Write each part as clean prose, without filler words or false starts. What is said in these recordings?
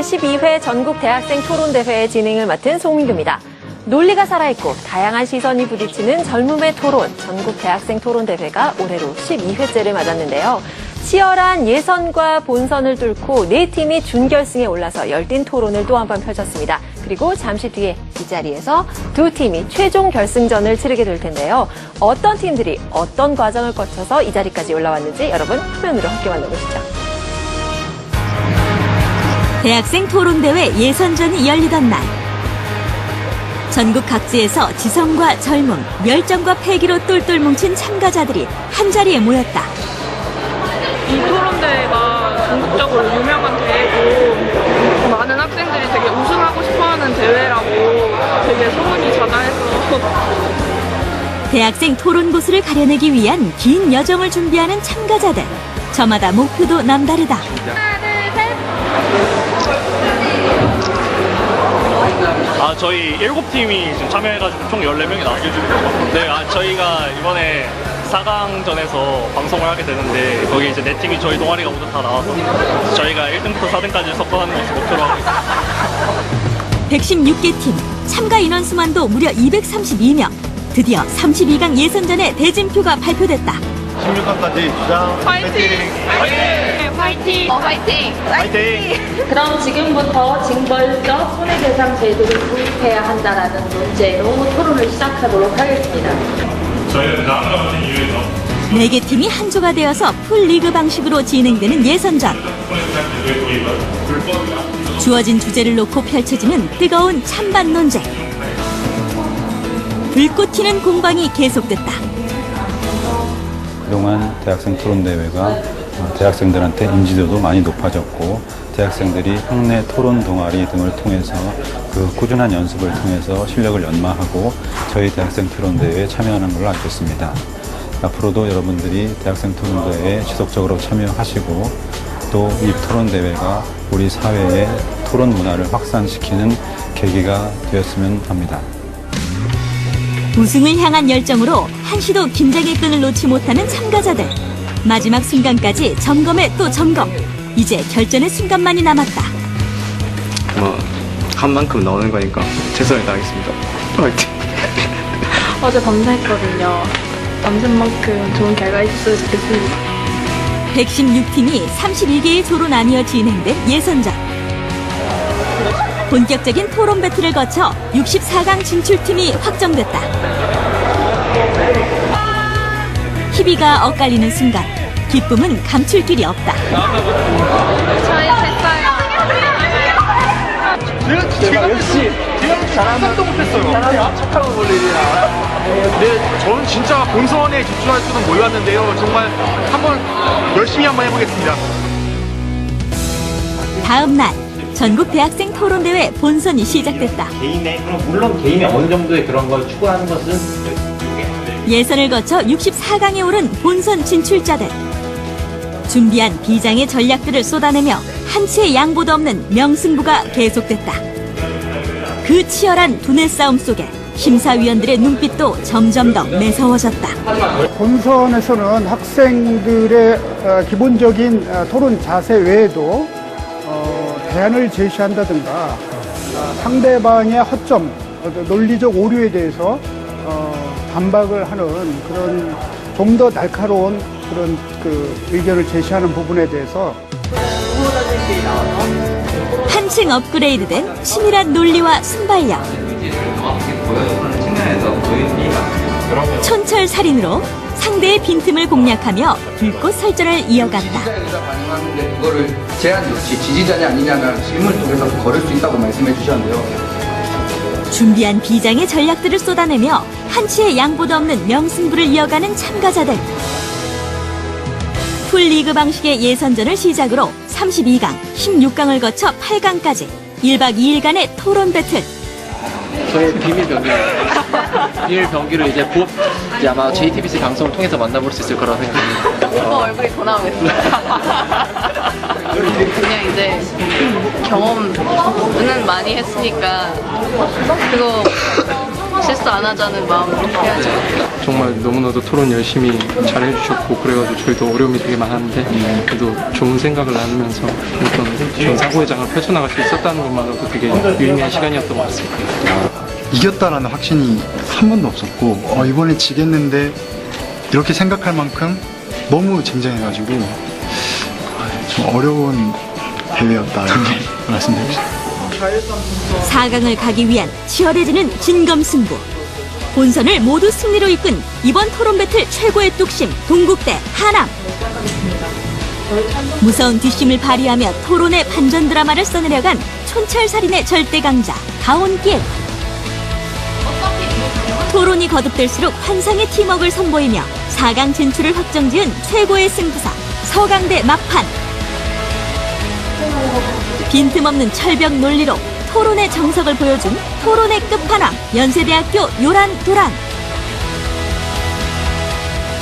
제12회 전국 대학생 토론대회의 진행을 맡은 송민규입니다. 논리가 살아있고 다양한 시선이 부딪히는 젊음의 토론, 전국 대학생 토론대회가 올해로 12회째를 맞았는데요. 치열한 예선과 본선을 뚫고 4팀이 준결승에 올라서 열띤 토론을 또 한 번 펼쳤습니다. 그리고 잠시 뒤에 이 자리에서 2팀이 최종 결승전을 치르게 될 텐데요. 어떤 팀들이 어떤 과정을 거쳐서 이 자리까지 올라왔는지 여러분 화면으로 함께 만나보시죠. 대학생 토론대회 예선전이 열리던 날. 전국 각지에서 지성과 젊음, 열정과 패기로 똘똘 뭉친 참가자들이 한자리에 모였다. 이 토론대회가 전국적으로 유명한 대회고 많은 학생들이 되게 우승하고 싶어하는 대회라고 되게 소문이 자자해서 대학생 토론고수를 가려내기 위한 긴 여정을 준비하는 참가자들. 저마다 목표도 남다르다. 하나, 둘, 셋. 저희 7팀이 지금 참여해가지고 총 14명이 나왔어요. 네, 저희가 이번에 4강전에서 방송을 하게 되는데 거기 이제 4팀이 저희 동아리가 모두 다 나와서 저희가 1등부터 4등까지 석권하는 것을 목표로 하고 있습니다. 116개 팀, 참가 인원수만도 무려 232명. 드디어 32강 예선전의 대진표가 발표됐다. 16강까지 주장 파이팅! 파이팅! 파이팅! 파이팅! 파이팅! 그럼 지금부터 징벌적 손해배상 제도를 도입해야 한다라는 문제로 토론을 시작하도록 하겠습니다. 저희는 다음과 같은 이유에서 4개 팀이 한 조가 되어서 풀리그 방식으로 진행되는 예선전. 주어진 주제를 놓고 펼쳐지는 뜨거운 찬반 논쟁. 불꽃 튀는 공방이 계속됐다. 그동안 대학생 토론대회가 대학생들한테 인지도도 많이 높아졌고 대학생들이 학내 토론 동아리 등을 통해서 그 꾸준한 연습을 통해서 실력을 연마하고 저희 대학생 토론대회에 참여하는 걸로 알고 있습니다. 앞으로도 여러분들이 대학생 토론대회에 지속적으로 참여하시고 또 이 토론대회가 우리 사회의 토론 문화를 확산시키는 계기가 되었으면 합니다. 우승을 향한 열정으로 한시도 긴장의 끈을 놓지 못하는 참가자들. 마지막 순간까지 점검에 또 점검. 이제 결전의 순간만이 남았다. 한 만큼 나오는 거니까 최선을 다하겠습니다. 화이팅! 어제 밤새했거든요. 밤새만큼 좋은 결과 있었으면 좋겠습니다. 116팀이 31개의 조로 나뉘어 진행된 예선전. 본격적인 토론 배틀을 거쳐 64강 진출팀이 확정됐다. 희비가 엇갈리는 순간 기쁨은 감출 길이 없다. 저희 됐어요. 제가 역시 상상도 못했어요. 착하고 볼일이야. 네, 저는 진짜 본선에 진출할 줄은 몰랐는데요. 정말 열심히 한번 해보겠습니다. 다음 날 전국 대학생 토론대회 본선이 시작됐다. 물론 개인의 어느 정도의 그런 걸 추구하는 것은 예선을 거쳐 64강에 오른 본선 진출자들. 준비한 비장의 전략들을 쏟아내며 한치의 양보도 없는 명승부가 계속됐다. 그 치열한 두뇌 싸움 속에 심사위원들의 눈빛도 점점 더 매서워졌다. 본선에서는 학생들의 기본적인 토론 자세 외에도 대안을 제시한다든가 상대방의 허점, 논리적 오류에 대해서 반박을 하는 그런 좀 더 날카로운 그런 의견을 제시하는 부분에 대해서 한층 업그레이드된 치밀한 논리와 순발력. 촌철살인으로 상대의 빈틈을 공략하며 불꽃 설전을 이어갔다. 그거를 제한 조치, 지지자냐 아니냐는 질문을 통해서 거를 수 있다고 말씀해 주셨는데요. 준비한 비장의 전략들을 쏟아내며 한치의 양보도 없는 명승부를 이어가는 참가자들. 풀리그 방식의 예선전을 시작으로 32강, 16강을 거쳐 8강까지 1박 2일간의 토론 배틀. 저의 비밀 병기를 이제 아마 JTBC 방송을 통해서 만나볼 수 있을 거라고 생각합니다. 오빠 얼굴이 더 나오겠어요. 그냥 이제 경험은 많이 했으니까 그리고 실수 안 하자는 마음으로 해야죠. 정말 너무나도 토론 열심히 잘 해주셨고 그래가지고 저희도 어려움이 되게 많았는데 그래도 좋은 생각을 나누면서 어떤 좋은 사고회장을 펼쳐나갈 수 있었다는 것만으로도 되게 유의미한 시간이었던 것 같습니다. 이겼다라는 확신이 한 번도 없었고 이번에 지겠는데 이렇게 생각할 만큼 너무 쟁쟁해가지고 좀 어려운 대회였다 이렇게 말씀드리고 싶습니다. 4강을 가기 위한 치열해지는 진검승부. 본선을 모두 승리로 이끈 이번 토론 배틀 최고의 뚝심 동국대 하남. 무서운 뒷심을 발휘하며 토론의 반전 드라마를 써내려간 촌철살인의 절대 강자 가온길. 토론이 거듭될수록 환상의 팀워크를 선보이며 4강 진출을 확정지은 최고의 승부사 서강대 막판. 빈틈없는 철벽 논리로 토론의 정석을 보여준 토론의 끝판왕 연세대학교 요란도란.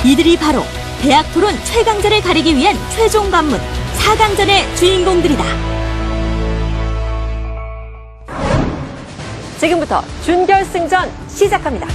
이들이 바로 대학 토론 최강자를 가리기 위한 최종 관문 4강전의 주인공들이다. 지금부터 준결승전 시작합니다.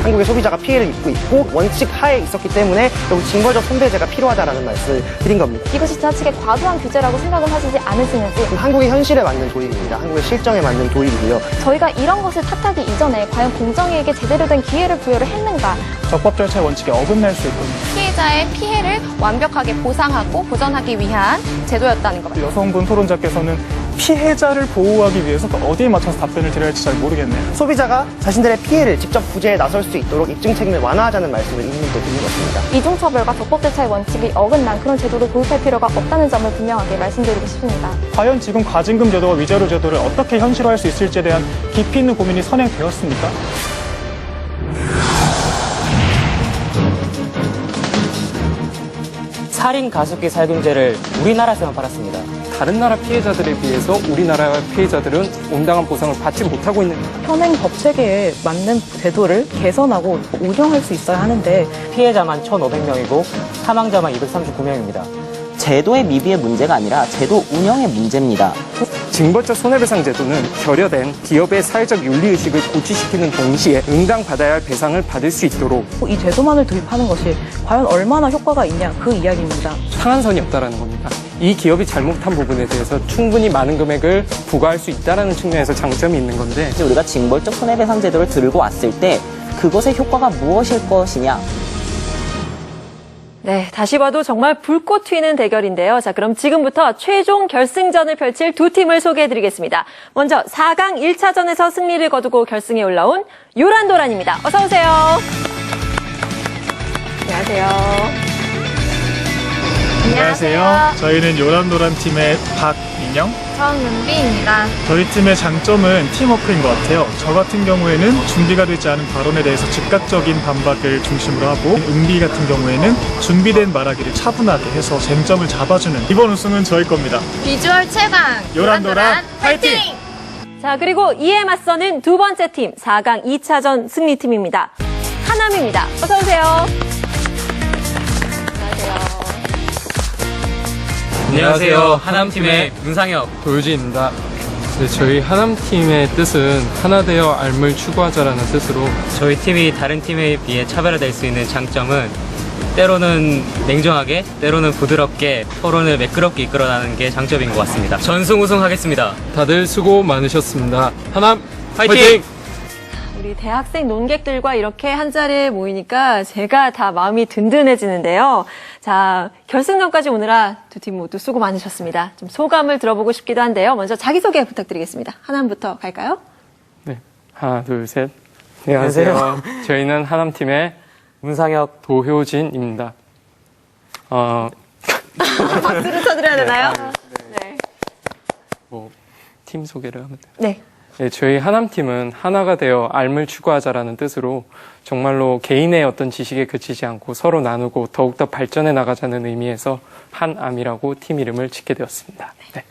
한국의 소비자가 피해를 입고 있고 원칙 하에 있었기 때문에 결국 징벌적 손배제가 필요하다라는 말씀을 드린 겁니다. 이것이 지나치게 과도한 규제라고 생각은 하시지 않으시는지. 한국의 현실에 맞는 도입입니다. 한국의 실정에 맞는 도입이고요. 저희가 이런 것을 탓하기 이전에 과연 공정위에게 제대로 된 기회를 부여를 했는가. 적법 절차의 원칙에 어긋날 수 있거든요. 피해자의 피해를 완벽하게 보상하고 보전하기 위한 제도였다는 겁니다. 여성분 토론자께서는 피해자를 보호하기 위해서 어디에 맞춰서 답변을 드려야 할지 잘 모르겠네요. 소비자가 자신들의 피해를 직접 구제에 나설 수 있도록 입증 책임을 완화하자는 말씀을 이민도 드린 것입니다. 이중처벌과 적법 절차의 원칙이 어긋난 그런 제도를 도입할 필요가 없다는 점을 분명하게 말씀드리고 싶습니다. 과연 지금 과징금 제도와 위자료 제도를 어떻게 현실화할 수 있을지에 대한 깊이 있는 고민이 선행되었습니까? 살인 가습기 살균제를 우리나라에서만 팔았습니다. 다른 나라 피해자들에 비해서 우리나라 피해자들은 온당한 보상을 받지 못하고 있는 현행 법 체계에 맞는 제도를 개선하고 운영할 수 있어야 하는데 피해자만 1,500명이고 사망자만 239명입니다. 제도의 미비의 문제가 아니라 제도 운영의 문제입니다. 징벌적 손해배상 제도는 결여된 기업의 사회적 윤리의식을 고취시키는 동시에 응당받아야 할 배상을 받을 수 있도록 이 제도만을 도입하는 것이 과연 얼마나 효과가 있냐 그 이야기입니다. 상한선이 없다라는 겁니다. 이 기업이 잘못한 부분에 대해서 충분히 많은 금액을 부과할 수 있다는 측면에서 장점이 있는 건데 우리가 징벌적 손해배상 제도를 들고 왔을 때 그것의 효과가 무엇일 것이냐. 네, 다시 봐도 정말 불꽃 튀는 대결인데요. 자, 그럼 지금부터 최종 결승전을 펼칠 두 팀을 소개해드리겠습니다. 먼저 4강 1차전에서 승리를 거두고 결승에 올라온 요란도란입니다. 어서 오세요. 안녕하세요. 안녕하세요. 저희는 요란도란 팀의 박민영, 정은비입니다. 저희 팀의 장점은 팀워크인 것 같아요. 저 같은 경우에는 준비가 되지 않은 발언에 대해서 즉각적인 반박을 중심으로 하고, 은비 같은 경우에는 준비된 말하기를 차분하게 해서 쟁점을 잡아주는 이번 우승은 저희 겁니다. 비주얼 최강 요란도란 파이팅! 자, 그리고 이에 맞서는 두 번째 팀 4강 2차전 승리팀입니다. 하남입니다. 어서 오세요. 안녕하세요. 하남팀의 문상혁, 도유진입니다. 네, 저희 하남팀의 뜻은 하나 되어 알물 추구하자라는 뜻으로 저희 팀이 다른 팀에 비해 차별화될 수 있는 장점은 때로는 냉정하게, 때로는 부드럽게 토론을 매끄럽게 이끌어나가는 게 장점인 것 같습니다. 전승 우승하겠습니다. 다들 수고 많으셨습니다. 하남 파이팅! 우리 대학생 논객들과 이렇게 한자리에 모이니까 제가 다 마음이 든든해지는데요. 자, 결승전까지 오느라 두 팀 모두 수고 많으셨습니다. 좀 소감을 들어보고 싶기도 한데요. 먼저 자기소개 부탁드리겠습니다. 하남부터 갈까요? 네, 하나, 둘, 셋. 안녕하세요. 저희는 하남팀의 문상혁, 도효진입니다. 박수를 쳐드려야 되나요? 네. 팀 소개를 하면 돼요. 네. 네, 저희 하남팀은 하나가 되어 알물 추구하자라는 뜻으로 정말로 개인의 어떤 지식에 그치지 않고 서로 나누고 더욱더 발전해 나가자는 의미에서 한암이라고 팀 이름을 짓게 되었습니다. 네.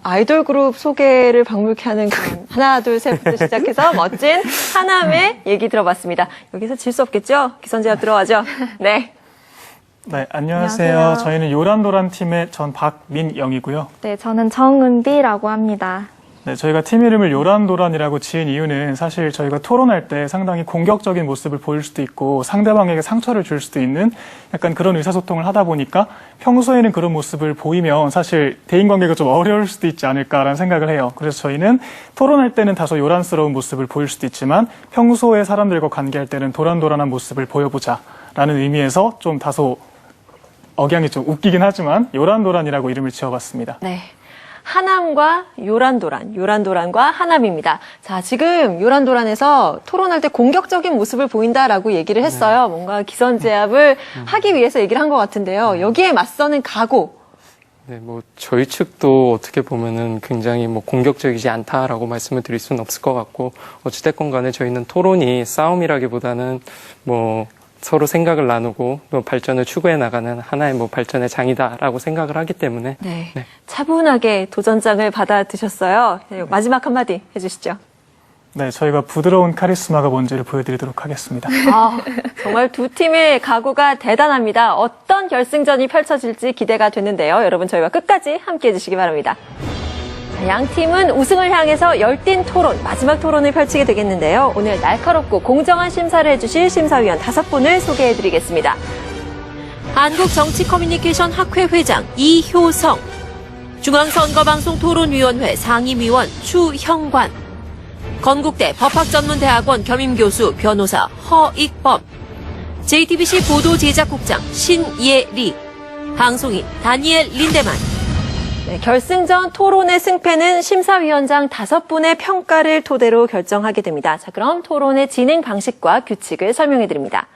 아이돌 그룹 소개를 방불케 하는 그런 하나, 둘, 셋부터 시작해서 멋진 하남의 얘기 들어봤습니다. 여기서 질 수 없겠죠? 기선제압 들어가죠? 네. 네, 안녕하세요. 안녕하세요. 저희는 요란도란 팀의 전 박민영이고요. 네, 저는 정은비라고 합니다. 네, 저희가 팀 이름을 요란도란이라고 지은 이유는 사실 저희가 토론할 때 상당히 공격적인 모습을 보일 수도 있고 상대방에게 상처를 줄 수도 있는 약간 그런 의사소통을 하다 보니까 평소에는 그런 모습을 보이면 사실 대인관계가 좀 어려울 수도 있지 않을까라는 생각을 해요. 그래서 저희는 토론할 때는 다소 요란스러운 모습을 보일 수도 있지만 평소에 사람들과 관계할 때는 도란도란한 모습을 보여보자라는 의미에서 좀 다소 억양이 좀 웃기긴 하지만 요란도란이라고 이름을 지어봤습니다. 네. 하남과 요란도란, 요란도란과 하남입니다. 자, 지금 요란도란에서 토론할 때 공격적인 모습을 보인다라고 얘기를 했어요. 뭔가 기선제압을 하기 위해서 얘기를 한 것 같은데요. 여기에 맞서는 각오. 네, 뭐 저희 측도 어떻게 보면은 굉장히 뭐 공격적이지 않다라고 말씀을 드릴 수는 없을 것 같고 어찌됐건 간에 저희는 토론이 싸움이라기보다는 뭐 서로 생각을 나누고 또 발전을 추구해 나가는 하나의 뭐 발전의 장이다라고 생각을 하기 때문에 네. 차분하게 도전장을 받아 드셨어요. 네, 마지막 한마디 해주시죠. 네, 저희가 부드러운 카리스마가 뭔지를 보여드리도록 하겠습니다. 아, 정말 두 팀의 각오가 대단합니다. 어떤 결승전이 펼쳐질지 기대가 되는데요. 여러분 저희와 끝까지 함께해 주시기 바랍니다. 양 팀은 우승을 향해서 열띤 토론, 마지막 토론을 펼치게 되겠는데요. 오늘 날카롭고 공정한 심사를 해주실 심사위원 5분을 소개해드리겠습니다. 한국정치커뮤니케이션 학회 회장 이효성, 중앙선거방송토론위원회 상임위원 추형관, 건국대 법학전문대학원 겸임교수 변호사 허익범, JTBC 보도제작국장 신예리, 방송인 다니엘 린데만. 네, 결승전 토론의 승패는 심사위원장 5분의 평가를 토대로 결정하게 됩니다. 자, 그럼 토론의 진행 방식과 규칙을 설명해 드립니다.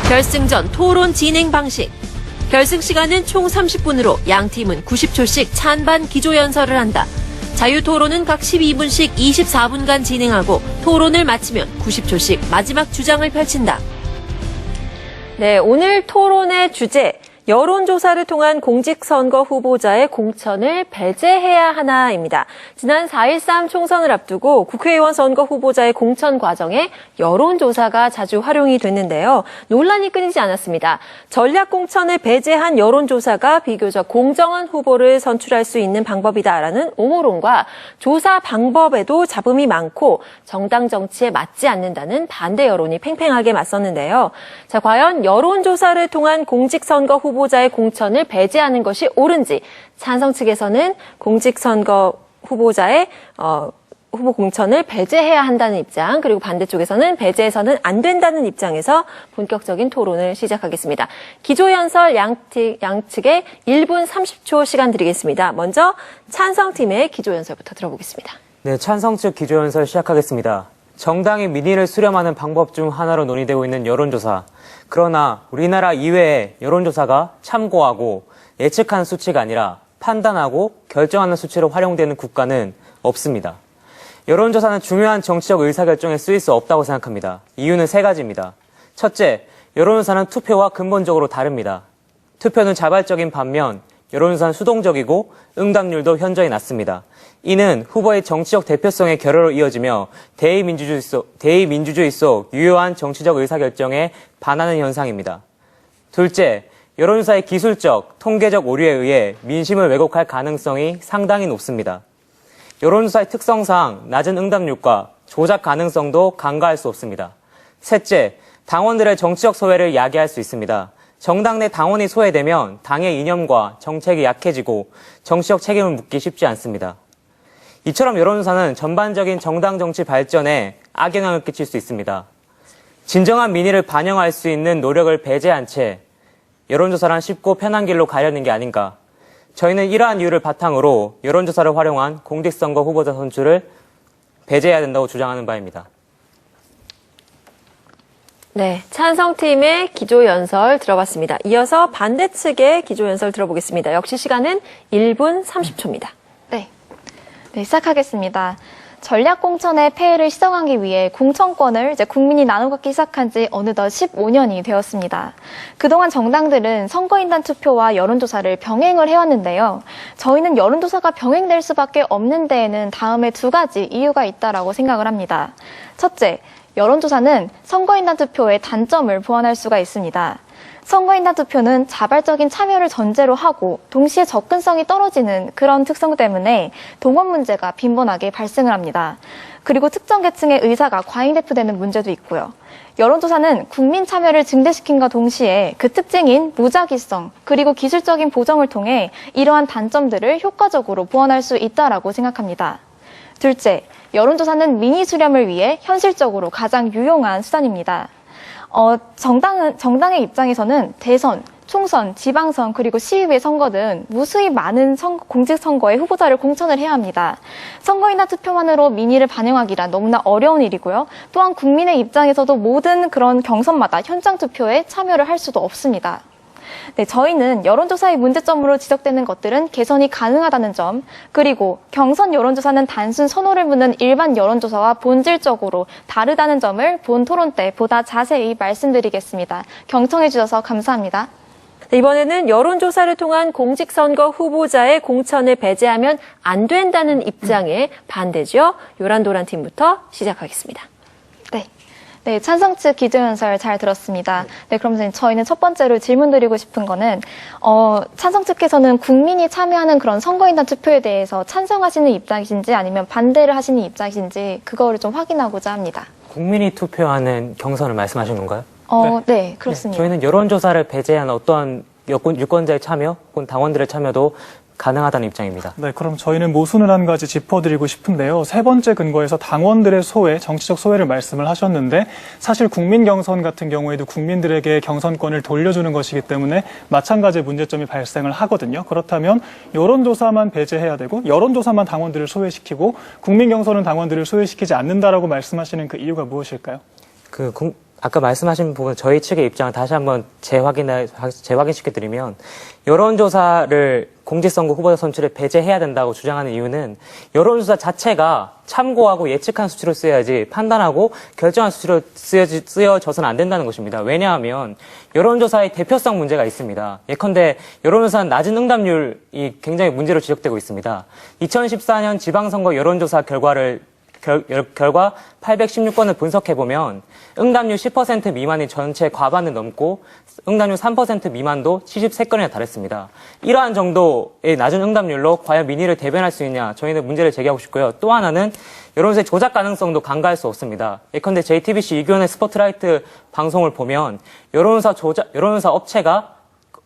결승전 토론 진행 방식. 결승 시간은 총 30분으로 양 팀은 90초씩 찬반 기조 연설을 한다. 자유토론은 각 12분씩 24분간 진행하고 토론을 마치면 90초씩 마지막 주장을 펼친다. 네, 오늘 토론의 주제. 여론조사를 통한 공직선거 후보자의 공천을 배제해야 하나입니다. 지난 4.13 총선을 앞두고 국회의원 선거 후보자의 공천 과정에 여론조사가 자주 활용이 됐는데요. 논란이 끊이지 않았습니다. 전략공천을 배제한 여론조사가 비교적 공정한 후보를 선출할 수 있는 방법이다라는 옹호론과 조사 방법에도 잡음이 많고 정당 정치에 맞지 않는다는 반대 여론이 팽팽하게 맞섰는데요. 자, 과연 여론조사를 통한 공직선거 후보자의 공천을 배제하는 것이 옳은지 찬성 측에서는 공직선거 후보자의 후보 공천을 배제해야 한다는 입장, 그리고 반대쪽에서는 배제해서는 안 된다는 입장에서 본격적인 토론을 시작하겠습니다. 기조연설 양측에 1분 30초 시간 드리겠습니다. 먼저 찬성팀의 기조연설부터 들어보겠습니다. 네, 찬성 측 기조연설 시작하겠습니다. 정당이 민의를 수렴하는 방법 중 하나로 논의되고 있는 여론조사. 그러나 우리나라 이외에 여론조사가 참고하고 예측한 수치가 아니라 판단하고 결정하는 수치로 활용되는 국가는 없습니다. 여론조사는 중요한 정치적 의사결정에 쓰일 수 없다고 생각합니다. 이유는 3가지입니다. 첫째, 여론조사는 투표와 근본적으로 다릅니다. 투표는 자발적인 반면 여론조사는 수동적이고 응답률도 현저히 낮습니다. 이는 후보의 정치적 대표성의 결여로 이어지며 대의민주주의 속 유효한 정치적 의사결정에 반하는 현상입니다. 둘째, 여론조사의 기술적, 통계적 오류에 의해 민심을 왜곡할 가능성이 상당히 높습니다. 여론조사의 특성상 낮은 응답률과 조작 가능성도 간과할 수 없습니다. 셋째, 당원들의 정치적 소외를 야기할 수 있습니다. 정당 내 당원이 소외되면 당의 이념과 정책이 약해지고 정치적 책임을 묻기 쉽지 않습니다. 이처럼 여론조사는 전반적인 정당 정치 발전에 악영향을 끼칠 수 있습니다. 진정한 민의를 반영할 수 있는 노력을 배제한 채 여론조사란 쉽고 편한 길로 가려는 게 아닌가. 저희는 이러한 이유를 바탕으로 여론조사를 활용한 공직선거 후보자 선출을 배제해야 된다고 주장하는 바입니다. 네, 찬성팀의 기조연설 들어봤습니다. 이어서 반대측의 기조연설 들어보겠습니다. 역시 시간은 1분 30초입니다. 네, 시작하겠습니다. 전략공천의 폐해를 시정하기 위해 공천권을 국민이 나눠 갖기 시작한 지 어느덧 15년이 되었습니다. 그동안 정당들은 선거인단 투표와 여론조사를 병행을 해왔는데요. 저희는 여론조사가 병행될 수밖에 없는 데에는 다음에 2가지 이유가 있다고 생각을 합니다. 첫째, 여론조사는 선거인단 투표의 단점을 보완할 수가 있습니다. 선거인단 투표는 자발적인 참여를 전제로 하고 동시에 접근성이 떨어지는 그런 특성 때문에 동원 문제가 빈번하게 발생을 합니다. 그리고 특정 계층의 의사가 과잉대표되는 문제도 있고요. 여론조사는 국민 참여를 증대시킨과 동시에 그 특징인 무작위성 그리고 기술적인 보정을 통해 이러한 단점들을 효과적으로 보완할 수 있다라고 생각합니다. 둘째, 여론조사는 민의 수렴을 위해 현실적으로 가장 유용한 수단입니다. 정당의 입장에서는 대선, 총선, 지방선, 그리고 시의회 선거 등 무수히 많은 공직선거에 후보자를 공천을 해야 합니다. 선거인단 투표만으로 민의를 반영하기란 너무나 어려운 일이고요. 또한 국민의 입장에서도 모든 그런 경선마다 현장 투표에 참여를 할 수도 없습니다. 네, 저희는 여론조사의 문제점으로 지적되는 것들은 개선이 가능하다는 점, 그리고 경선 여론조사는 단순 선호를 묻는 일반 여론조사와 본질적으로 다르다는 점을 본 토론 때 보다 자세히 말씀드리겠습니다. 경청해 주셔서 감사합니다. 이번에는 여론조사를 통한 공직선거 후보자의 공천을 배제하면 안 된다는 입장에 반대죠. 요란도란 팀부터 시작하겠습니다. 네, 찬성 측 기조연설 잘 들었습니다. 네, 그럼 저희는 첫 번째로 질문드리고 싶은 거는 찬성 측에서는 국민이 참여하는 그런 선거인단 투표에 대해서 찬성하시는 입장이신지 아니면 반대를 하시는 입장이신지 그거를 좀 확인하고자 합니다. 국민이 투표하는 경선을 말씀하신 건가요? 네, 그렇습니다. 저희는 여론조사를 배제한 어떤 유권자의 참여, 혹은 당원들의 참여도 가능하다는 입장입니다. 네, 그럼 저희는 모순을 한 가지 짚어드리고 싶은데요. 세 번째 근거에서 당원들의 소외, 정치적 소외를 말씀을 하셨는데 사실 국민 경선 같은 경우에도 국민들에게 경선권을 돌려주는 것이기 때문에 마찬가지의 문제점이 발생을 하거든요. 그렇다면 여론조사만 배제해야 되고 여론조사만 당원들을 소외시키고 국민 경선은 당원들을 소외시키지 않는다라고 말씀하시는 그 이유가 무엇일까요? 아까 말씀하신 부분 저희 측의 입장을 다시 한번 재확인시켜드리면 여론조사를 공직선거 후보자 선출에 배제해야 된다고 주장하는 이유는 여론조사 자체가 참고하고 예측한 수치로 쓰여야지 판단하고 결정한 수치로 쓰여져서는 안 된다는 것입니다. 왜냐하면 여론조사의 대표성 문제가 있습니다. 예컨대 여론조사는 낮은 응답률이 굉장히 문제로 지적되고 있습니다. 2014년 지방선거 여론조사 결과 816건을 분석해보면 응답률 10% 미만이 전체 과반을 넘고 응답률 3% 미만도 73건이나 달했습니다. 이러한 정도의 낮은 응답률로 과연 민의를 대변할 수 있냐 저희는 문제를 제기하고 싶고요. 또 하나는 여론조사의 조작 가능성도 간과할 수 없습니다. 예컨대 JTBC 이규현의 스포트라이트 방송을 보면 여론조사 업체가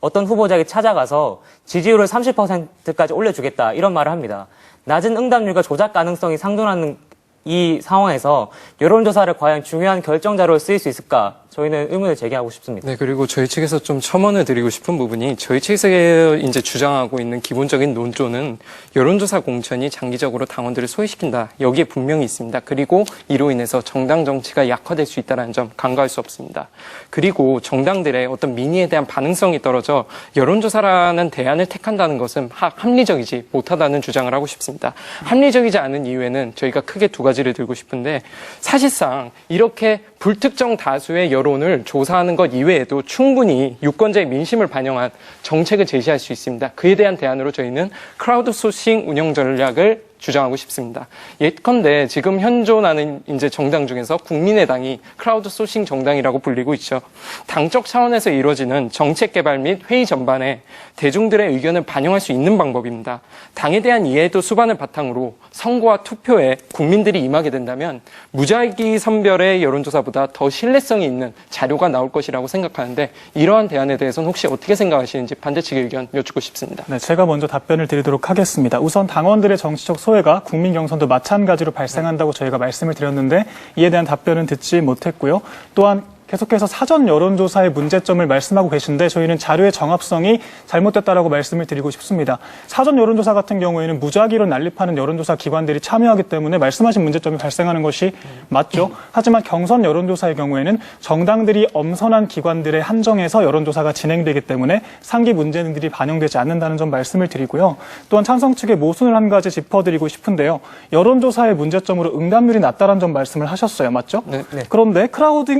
어떤 후보자에게 찾아가서 지지율을 30%까지 올려주겠다 이런 말을 합니다. 낮은 응답률과 조작 가능성이 상존하는 이 상황에서 여론조사를 과연 중요한 결정자로 쓰일 수 있을까? 저희는 의문을 제기하고 싶습니다. 네, 그리고 저희 측에서 좀 첨언을 드리고 싶은 부분이 저희 측에서 이제 주장하고 있는 기본적인 논조는 여론조사 공천이 장기적으로 당원들을 소외시킨다. 여기에 분명히 있습니다. 그리고 이로 인해서 정당 정치가 약화될 수 있다는 점 간과할 수 없습니다. 그리고 정당들의 어떤 민의에 대한 반응성이 떨어져 여론조사라는 대안을 택한다는 것은 합리적이지 못하다는 주장을 하고 싶습니다. 합리적이지 않은 이유에는 저희가 크게 두 가지를 들고 싶은데 사실상 이렇게 불특정 다수의 여론을 조사하는 것 이외에도 충분히 유권자의 민심을 반영한 정책을 제시할 수 있습니다. 그에 대한 대안으로 저희는 크라우드 소싱 운영 전략을 주장하고 싶습니다. 예컨대 지금 현존하는 이제 정당 중에서 국민의당이 크라우드 소싱 정당이라고 불리고 있죠. 당적 차원에서 이루어지는 정책 개발 및 회의 전반에 대중들의 의견을 반영할 수 있는 방법입니다. 당에 대한 이해도 수반을 바탕으로 선거와 투표에 국민들이 임하게 된다면 무작위 선별의 여론조사보다 더 신뢰성이 있는 자료가 나올 것이라고 생각하는데 이러한 대안에 대해서는 혹시 어떻게 생각하시는지 반대 측의 의견 여쭙고 싶습니다. 네, 제가 먼저 답변을 드리도록 하겠습니다. 우선 당원들의 정치적 소외가 국민 경선도 마찬가지로 발생한다고 저희가 말씀을 드렸는데 이에 대한 답변은 듣지 못했고요. 또한 계속해서 사전 여론조사의 문제점을 말씀하고 계신데 저희는 자료의 정합성이 잘못됐다라고 말씀을 드리고 싶습니다. 사전 여론조사 같은 경우에는 무작위로 난립하는 여론조사 기관들이 참여하기 때문에 말씀하신 문제점이 발생하는 것이 맞죠. 하지만 경선 여론조사의 경우에는 정당들이 엄선한 기관들의 한정에서 여론조사가 진행되기 때문에 상기 문제들이 반영되지 않는다는 점 말씀을 드리고요. 또한 찬성 측의 모순을 한 가지 짚어드리고 싶은데요. 여론조사의 문제점으로 응답률이 낮다는 점 말씀을 하셨어요. 맞죠? 네. 그런데 크라우드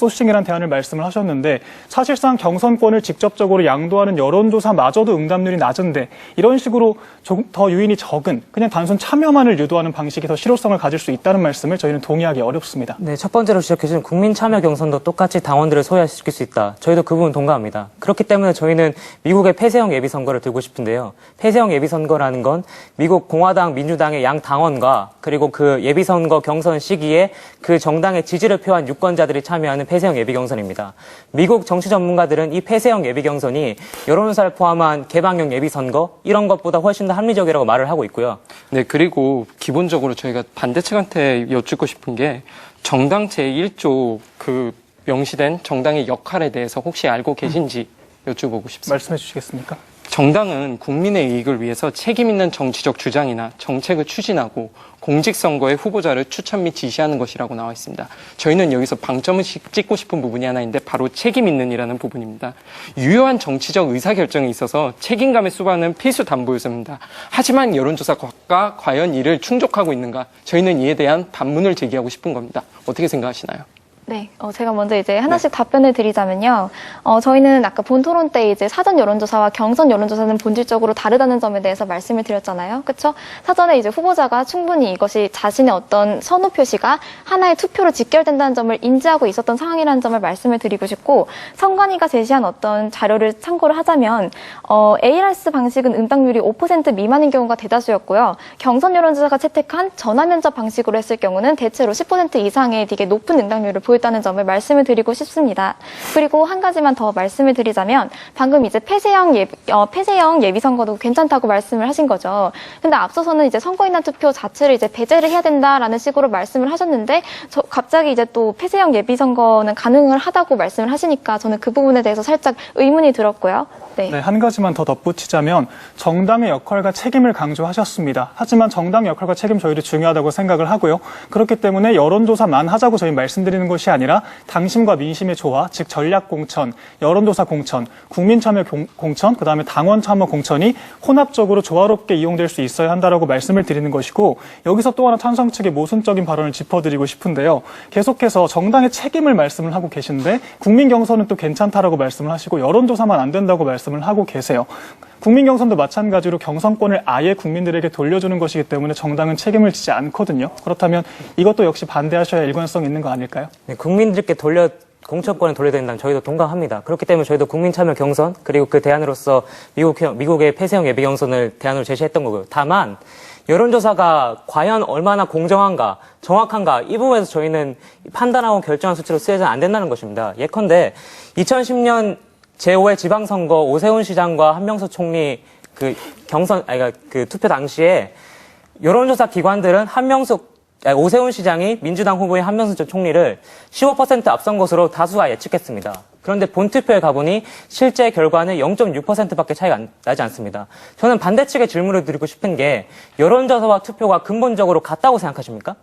아웃소싱이라는 대안을 말씀을 하셨는데 사실상 경선권을 직접적으로 양도하는 여론조사마저도 응답률이 낮은데 이런 식으로 더 유인이 적은 그냥 단순 참여만을 유도하는 방식이 더 실효성을 가질 수 있다는 말씀을 저희는 동의하기 어렵습니다. 네, 첫 번째로 지적해준 국민 참여 경선도 똑같이 당원들을 소외시킬 수 있다. 저희도 그 부분 동감합니다. 그렇기 때문에 저희는 미국의 폐쇄형 예비선거를 들고 싶은데요. 폐쇄형 예비선거라는 건 미국 공화당, 민주당의 양 당원과 그리고 그 예비선거 경선 시기에 그 정당의 지지를 표한 유권자들이 참여하는 폐쇄형 예비경선입니다. 미국 정치 전문가들은 이 폐쇄형 예비경선이 여론조사를 포함한 개방형 예비선거 이런 것보다 훨씬 더 합리적이라고 말을 하고 있고요. 네, 그리고 기본적으로 저희가 반대 측한테 여쭙고 싶은 게 정당 제1조 그 명시된 정당의 역할에 대해서 혹시 알고 계신지 여쭤보고 싶습니다. 말씀해 주시겠습니까? 정당은 국민의 이익을 위해서 책임 있는 정치적 주장이나 정책을 추진하고 공직선거의 후보자를 추천 및 지시하는 것이라고 나와 있습니다. 저희는 여기서 방점을 찍고 싶은 부분이 하나 있는데 바로 책임 있는이라는 부분입니다. 유효한 정치적 의사결정에 있어서 책임감의 수반은 필수 담보였습니다. 하지만 여론조사가 과연 이를 충족하고 있는가? 저희는 이에 대한 반문을 제기하고 싶은 겁니다. 어떻게 생각하시나요? 네, 제가 먼저 이제 하나씩 답변을 드리자면요. 저희는 아까 본 토론 때 이제 사전 여론조사와 경선 여론조사는 본질적으로 다르다는 점에 대해서 말씀을 드렸잖아요. 그렇죠? 사전에 이제 후보자가 충분히 이것이 자신의 어떤 선호 표시가 하나의 투표로 직결된다는 점을 인지하고 있었던 상황이라는 점을 말씀을 드리고 싶고, 선관위가 제시한 어떤 자료를 참고를 하자면 ARS 방식은 응답률이 5% 미만인 경우가 대다수였고요. 경선 여론조사가 채택한 전화면접 방식으로 했을 경우는 대체로 10% 이상의 되게 높은 응답률을 보였다는 점을 말씀을 드리고 싶습니다. 그리고 한 가지만 더 말씀을 드리자면 방금 이제 폐쇄형 예비선거도 괜찮다고 말씀을 하신 거죠. 근데 앞서서는 이제 선거인단 투표 자체를 이제 배제를 해야 된다라는 식으로 말씀을 하셨는데 갑자기 이제 또 폐쇄형 예비선거는 가능을 하다고 말씀을 하시니까 저는 그 부분에 대해서 살짝 의문이 들었고요. 네. 네, 한 가지만 더 덧붙이자면 정당의 역할과 책임을 강조하셨습니다. 하지만 정당의 역할과 책임 저희도 중요하다고 생각을 하고요. 그렇기 때문에 여론조사만 하자고 저희 말씀드리는 것이 아니라 당심과 민심의 조화, 즉 전략공천, 여론조사 공천, 국민참여 공천, 그다음에 당원 참여 공천이 혼합적으로 조화롭게 이용될 수 있어야 한다라고 말씀을 드리는 것이고, 여기서 또 하나 찬성 측의 모순적인 발언을 짚어드리고 싶은데요. 계속해서 정당의 책임을 말씀을 하고 계신데 국민 경선은 또 괜찮다라고 말씀을 하시고 여론조사만 안 된다고 말씀을 하고 계세요. 국민 경선도 마찬가지로 경선권을 아예 국민들에게 돌려주는 것이기 때문에 정당은 책임을 지지 않거든요. 그렇다면 이것도 역시 반대하셔야 일관성 있는 거 아닐까요? 네, 국민들께 공천권을 돌려야 된다면 저희도 동감합니다. 그렇기 때문에 저희도 국민참여 경선 그리고 그 대안으로서 미국의 폐쇄형 예비 경선을 대안으로 제시했던 거고요. 다만 여론조사가 과연 얼마나 공정한가, 정확한가 이 부분에서 저희는 판단하고 결정한 수치로 쓰여서는 안 된다는 것입니다. 예컨대 2010년 제5회 지방선거 오세훈 시장과 한명수 총리 그 투표 당시에 여론조사 기관들은 오세훈 시장이 민주당 후보인 한명수 전 총리를 15% 앞선 것으로 다수가 예측했습니다. 그런데 본투표에 가보니 실제 결과는 0.6%밖에 차이가 나지 않습니다. 저는 반대 측에 질문을 드리고 싶은 게 여론조사와 투표가 근본적으로 같다고 생각하십니까?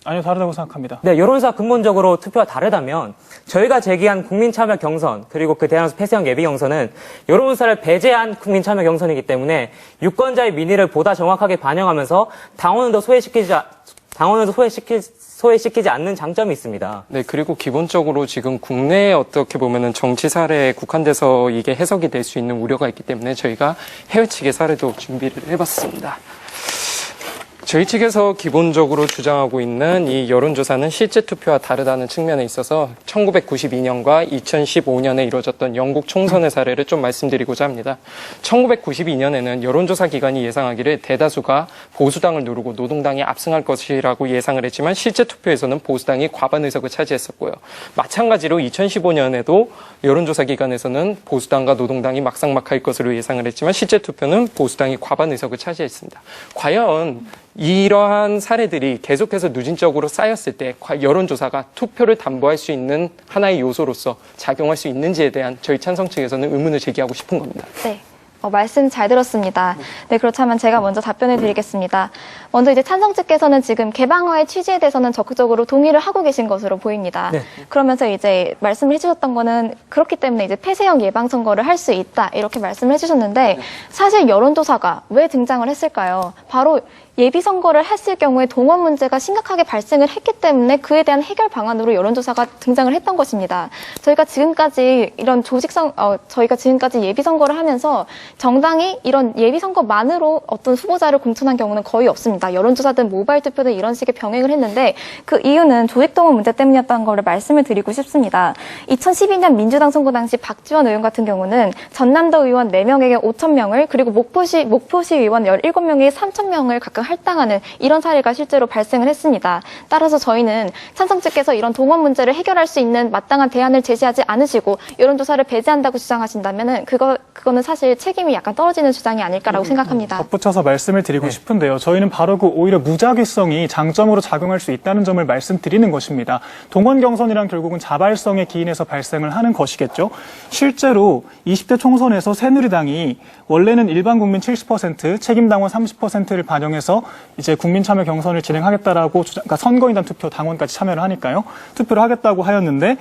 아니요, 다르다고 생각합니다. 네, 여론조사 근본적으로 투표가 다르다면 저희가 제기한 국민참여 경선 그리고 그 대안에서 폐쇄형 예비 경선은 여론조사를 배제한 국민참여 경선이기 때문에 유권자의 민의를 보다 정확하게 반영하면서 당원을 소외시키지 않는 장점이 있습니다. 네, 그리고 기본적으로 지금 국내에 어떻게 보면은 정치 사례에 국한돼서 이게 해석이 될 수 있는 우려가 있기 때문에 저희가 해외 측의 사례도 준비를 해봤습니다. 저희 측에서 기본적으로 주장하고 있는 이 여론조사는 실제 투표와 다르다는 측면에 있어서 1992년과 2015년에 이루어졌던 영국 총선의 사례를 좀 말씀드리고자 합니다. 1992년에는 여론조사 기관이 예상하기를 대다수가 보수당을 누르고 노동당이 압승할 것이라고 예상을 했지만 실제 투표에서는 보수당이 과반 의석을 차지했었고요. 마찬가지로 2015년에도 여론조사 기관에서는 보수당과 노동당이 막상막하일 것으로 예상을 했지만 실제 투표는 보수당이 과반 의석을 차지했습니다. 과연 이러한 사례들이 계속해서 누진적으로 쌓였을 때 여론조사가 투표를 담보할 수 있는 하나의 요소로서 작용할 수 있는지에 대한 저희 찬성 측에서는 의문을 제기하고 싶은 겁니다. 네. 말씀 잘 들었습니다. 네, 그렇다면 제가 먼저 답변을 드리겠습니다. 먼저 이제 찬성 측께서는 지금 개방화의 취지에 대해서는 적극적으로 동의를 하고 계신 것으로 보입니다. 네. 그러면서 이제 말씀을 해주셨던 거는 그렇기 때문에 이제 폐쇄형 예방선거를 할 수 있다 이렇게 말씀을 해주셨는데 사실 여론조사가 왜 등장을 했을까요? 바로 예비 선거를 했을 경우에 동원 문제가 심각하게 발생을 했기 때문에 그에 대한 해결 방안으로 여론조사가 등장을 했던 것입니다. 저희가 지금까지 예비 선거를 하면서 정당이 이런 예비 선거만으로 어떤 후보자를 공천한 경우는 거의 없습니다. 여론조사든 모바일 투표든 이런 식의 병행을 했는데 그 이유는 조직동원 문제 때문이었다는 것을 말씀을 드리고 싶습니다. 2012년 민주당 선거 당시 박지원 의원 같은 경우는 전남도 의원 4명에게 5,000명을 그리고 목포시 의원 17명에게 3,000명을 각각 할당하는 이런 사례가 실제로 발생을 했습니다. 따라서 저희는 찬성측께서 이런 동원 문제를 해결할 수 있는 마땅한 대안을 제시하지 않으시고 여론조사를 배제한다고 주장하신다면은 그거는 사실 책임이 약간 떨어지는 주장이 아닐까라고 생각합니다. 덧붙여서 말씀을 드리고 싶은데요. 저희는 바로 오히려 무작위성이 장점으로 작용할 수 있다는 점을 말씀드리는 것입니다. 동원 경선이란 결국은 자발성에 기인해서 발생을 하는 것이겠죠. 실제로 20대 총선에서 새누리당이 원래는 일반 국민 70%, 책임당원 30%를 반영해서 이제 국민 참여 경선을 진행하겠다라고 그러니까 선거인단 투표 당원까지 참여를 하니까요. 투표를 하겠다고 하였는데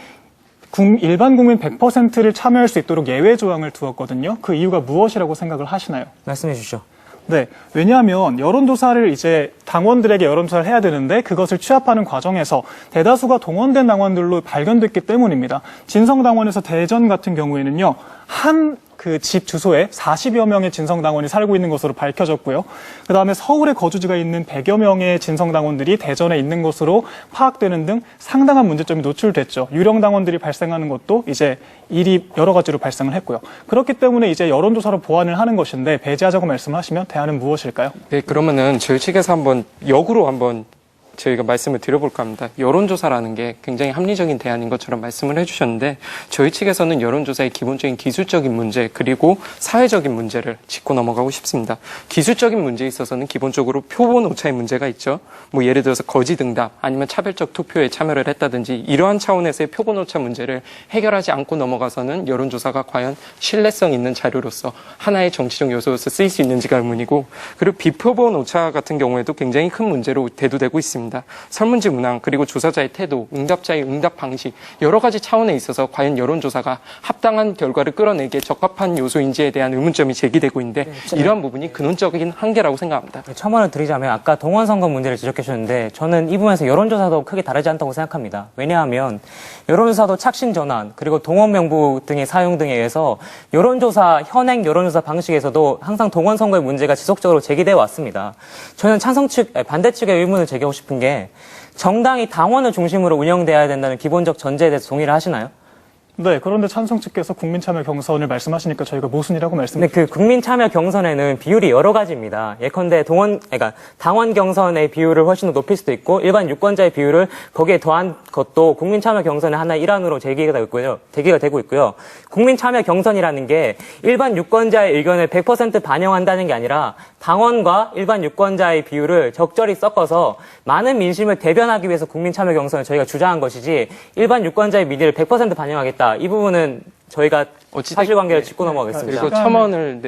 일반 국민 100%를 참여할 수 있도록 예외 조항을 두었거든요. 그 이유가 무엇이라고 생각을 하시나요? 말씀해 주시죠. 네. 왜냐하면 여론조사를 이제 당원들에게 여론조사를 해야 되는데 그것을 취합하는 과정에서 대다수가 동원된 당원들로 발견됐기 때문입니다. 진성당원에서 대전 같은 경우에는요. 한 그 집 주소에 40여 명의 진성당원이 살고 있는 것으로 밝혀졌고요. 그다음에 서울에 거주지가 있는 100여 명의 진성당원들이 대전에 있는 것으로 파악되는 등 상당한 문제점이 노출됐죠. 유령당원들이 발생하는 것도 이제 일이 여러 가지로 발생을 했고요. 그렇기 때문에 이제 여론조사로 보완을 하는 것인데 배제하자고 말씀하시면 대안은 무엇일까요? 네, 그러면은 저희 측에서 한번 역으로 한번 저희가 말씀을 드려볼까 합니다. 여론조사라는 게 굉장히 합리적인 대안인 것처럼 말씀을 해주셨는데 저희 측에서는 여론조사의 기본적인 기술적인 문제 그리고 사회적인 문제를 짚고 넘어가고 싶습니다. 기술적인 문제에 있어서는 기본적으로 표본 오차의 문제가 있죠. 뭐 예를 들어서 거짓 응답 아니면 차별적 투표에 참여를 했다든지 이러한 차원에서의 표본 오차 문제를 해결하지 않고 넘어가서는 여론조사가 과연 신뢰성 있는 자료로서 하나의 정치적 요소로서 쓰일 수 있는지가 의문이고 그리고 비표본 오차 같은 경우에도 굉장히 큰 문제로 대두되고 있습니다. 설문지 문항 그리고 조사자의 태도, 응답자의 응답 방식 여러 가지 차원에 있어서 과연 여론조사가 합당한 결과를 끌어내기에 적합한 요소인지에 대한 의문점이 제기되고 있는데 이러한 부분이 근원적인 한계라고 생각합니다. 첨언을 드리자면 아까 동원선거 문제를 지적해 주셨는데 저는 이 부분에서 여론조사도 크게 다르지 않다고 생각합니다. 왜냐하면 여론조사도 착신 전환 그리고 동원 명부 등의 사용 등에 의해서 현행 여론조사 방식에서도 항상 동원선거의 문제가 지속적으로 제기되어 왔습니다. 저는 반대 측의 의문을 제기하고 싶은 게 정당이 당원을 중심으로 운영돼야 된다는 기본적 전제에 대해서 동의를 하시나요? 네, 그런데 찬성 측께서 국민참여 경선을 말씀하시니까 저희가 모순이라고 말씀드립니다. 근데 그 국민참여 경선에는 비율이 여러 가지입니다. 예컨대 당원 경선의 비율을 훨씬 더 높일 수도 있고 일반 유권자의 비율을 거기에 더한 것도 국민참여 경선의 하나의 일환으로 제기가 되고 있고요. 국민참여 경선이라는 게 일반 유권자의 의견을 100% 반영한다는 게 아니라 당원과 일반 유권자의 비율을 적절히 섞어서 많은 민심을 대변하기 위해서 국민참여 경선을 저희가 주장한 것이지 일반 유권자의 민의를 100% 반영하겠다. 이 부분은 저희가 사실관계를 짚고 넘어가겠습니다. 그리고 첨언을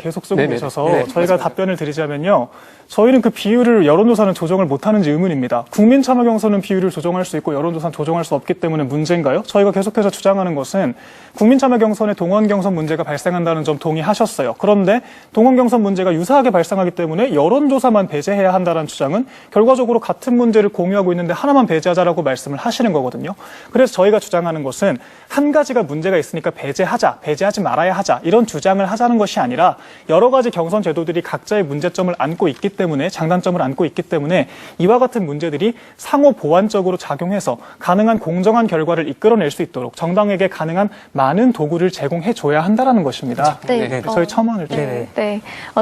계속 쓰고 계셔서 저희가 답변을 드리자면요. 저희는 그 비율을 여론조사는 조정을 못하는지 의문입니다. 국민참여 경선은 비율을 조정할 수 있고 여론조사는 조정할 수 없기 때문에 문제인가요? 저희가 계속해서 주장하는 것은 국민참여 경선에 동원 경선 문제가 발생한다는 점 동의하셨어요. 그런데 동원 경선 문제가 유사하게 발생하기 때문에 여론조사만 배제해야 한다는 주장은 결과적으로 같은 문제를 공유하고 있는데 하나만 배제하자라고 말씀을 하시는 거거든요. 그래서 저희가 주장하는 것은 한 가지가 문제가 있으니까 배제하지 말아야 하자 이런 주장을 하자는 것이 아니라 여러 가지 경선 제도들이 각자의 문제점을 안고 있기 때문에 장단점을 안고 있기 때문에 이와 같은 문제들이 상호 보완적으로 작용해서 가능한 공정한 결과를 이끌어낼 수 있도록 정당에게 가능한 많은 도구를 제공해 줘야 한다라는 것입니다. 네. 저희 첨언을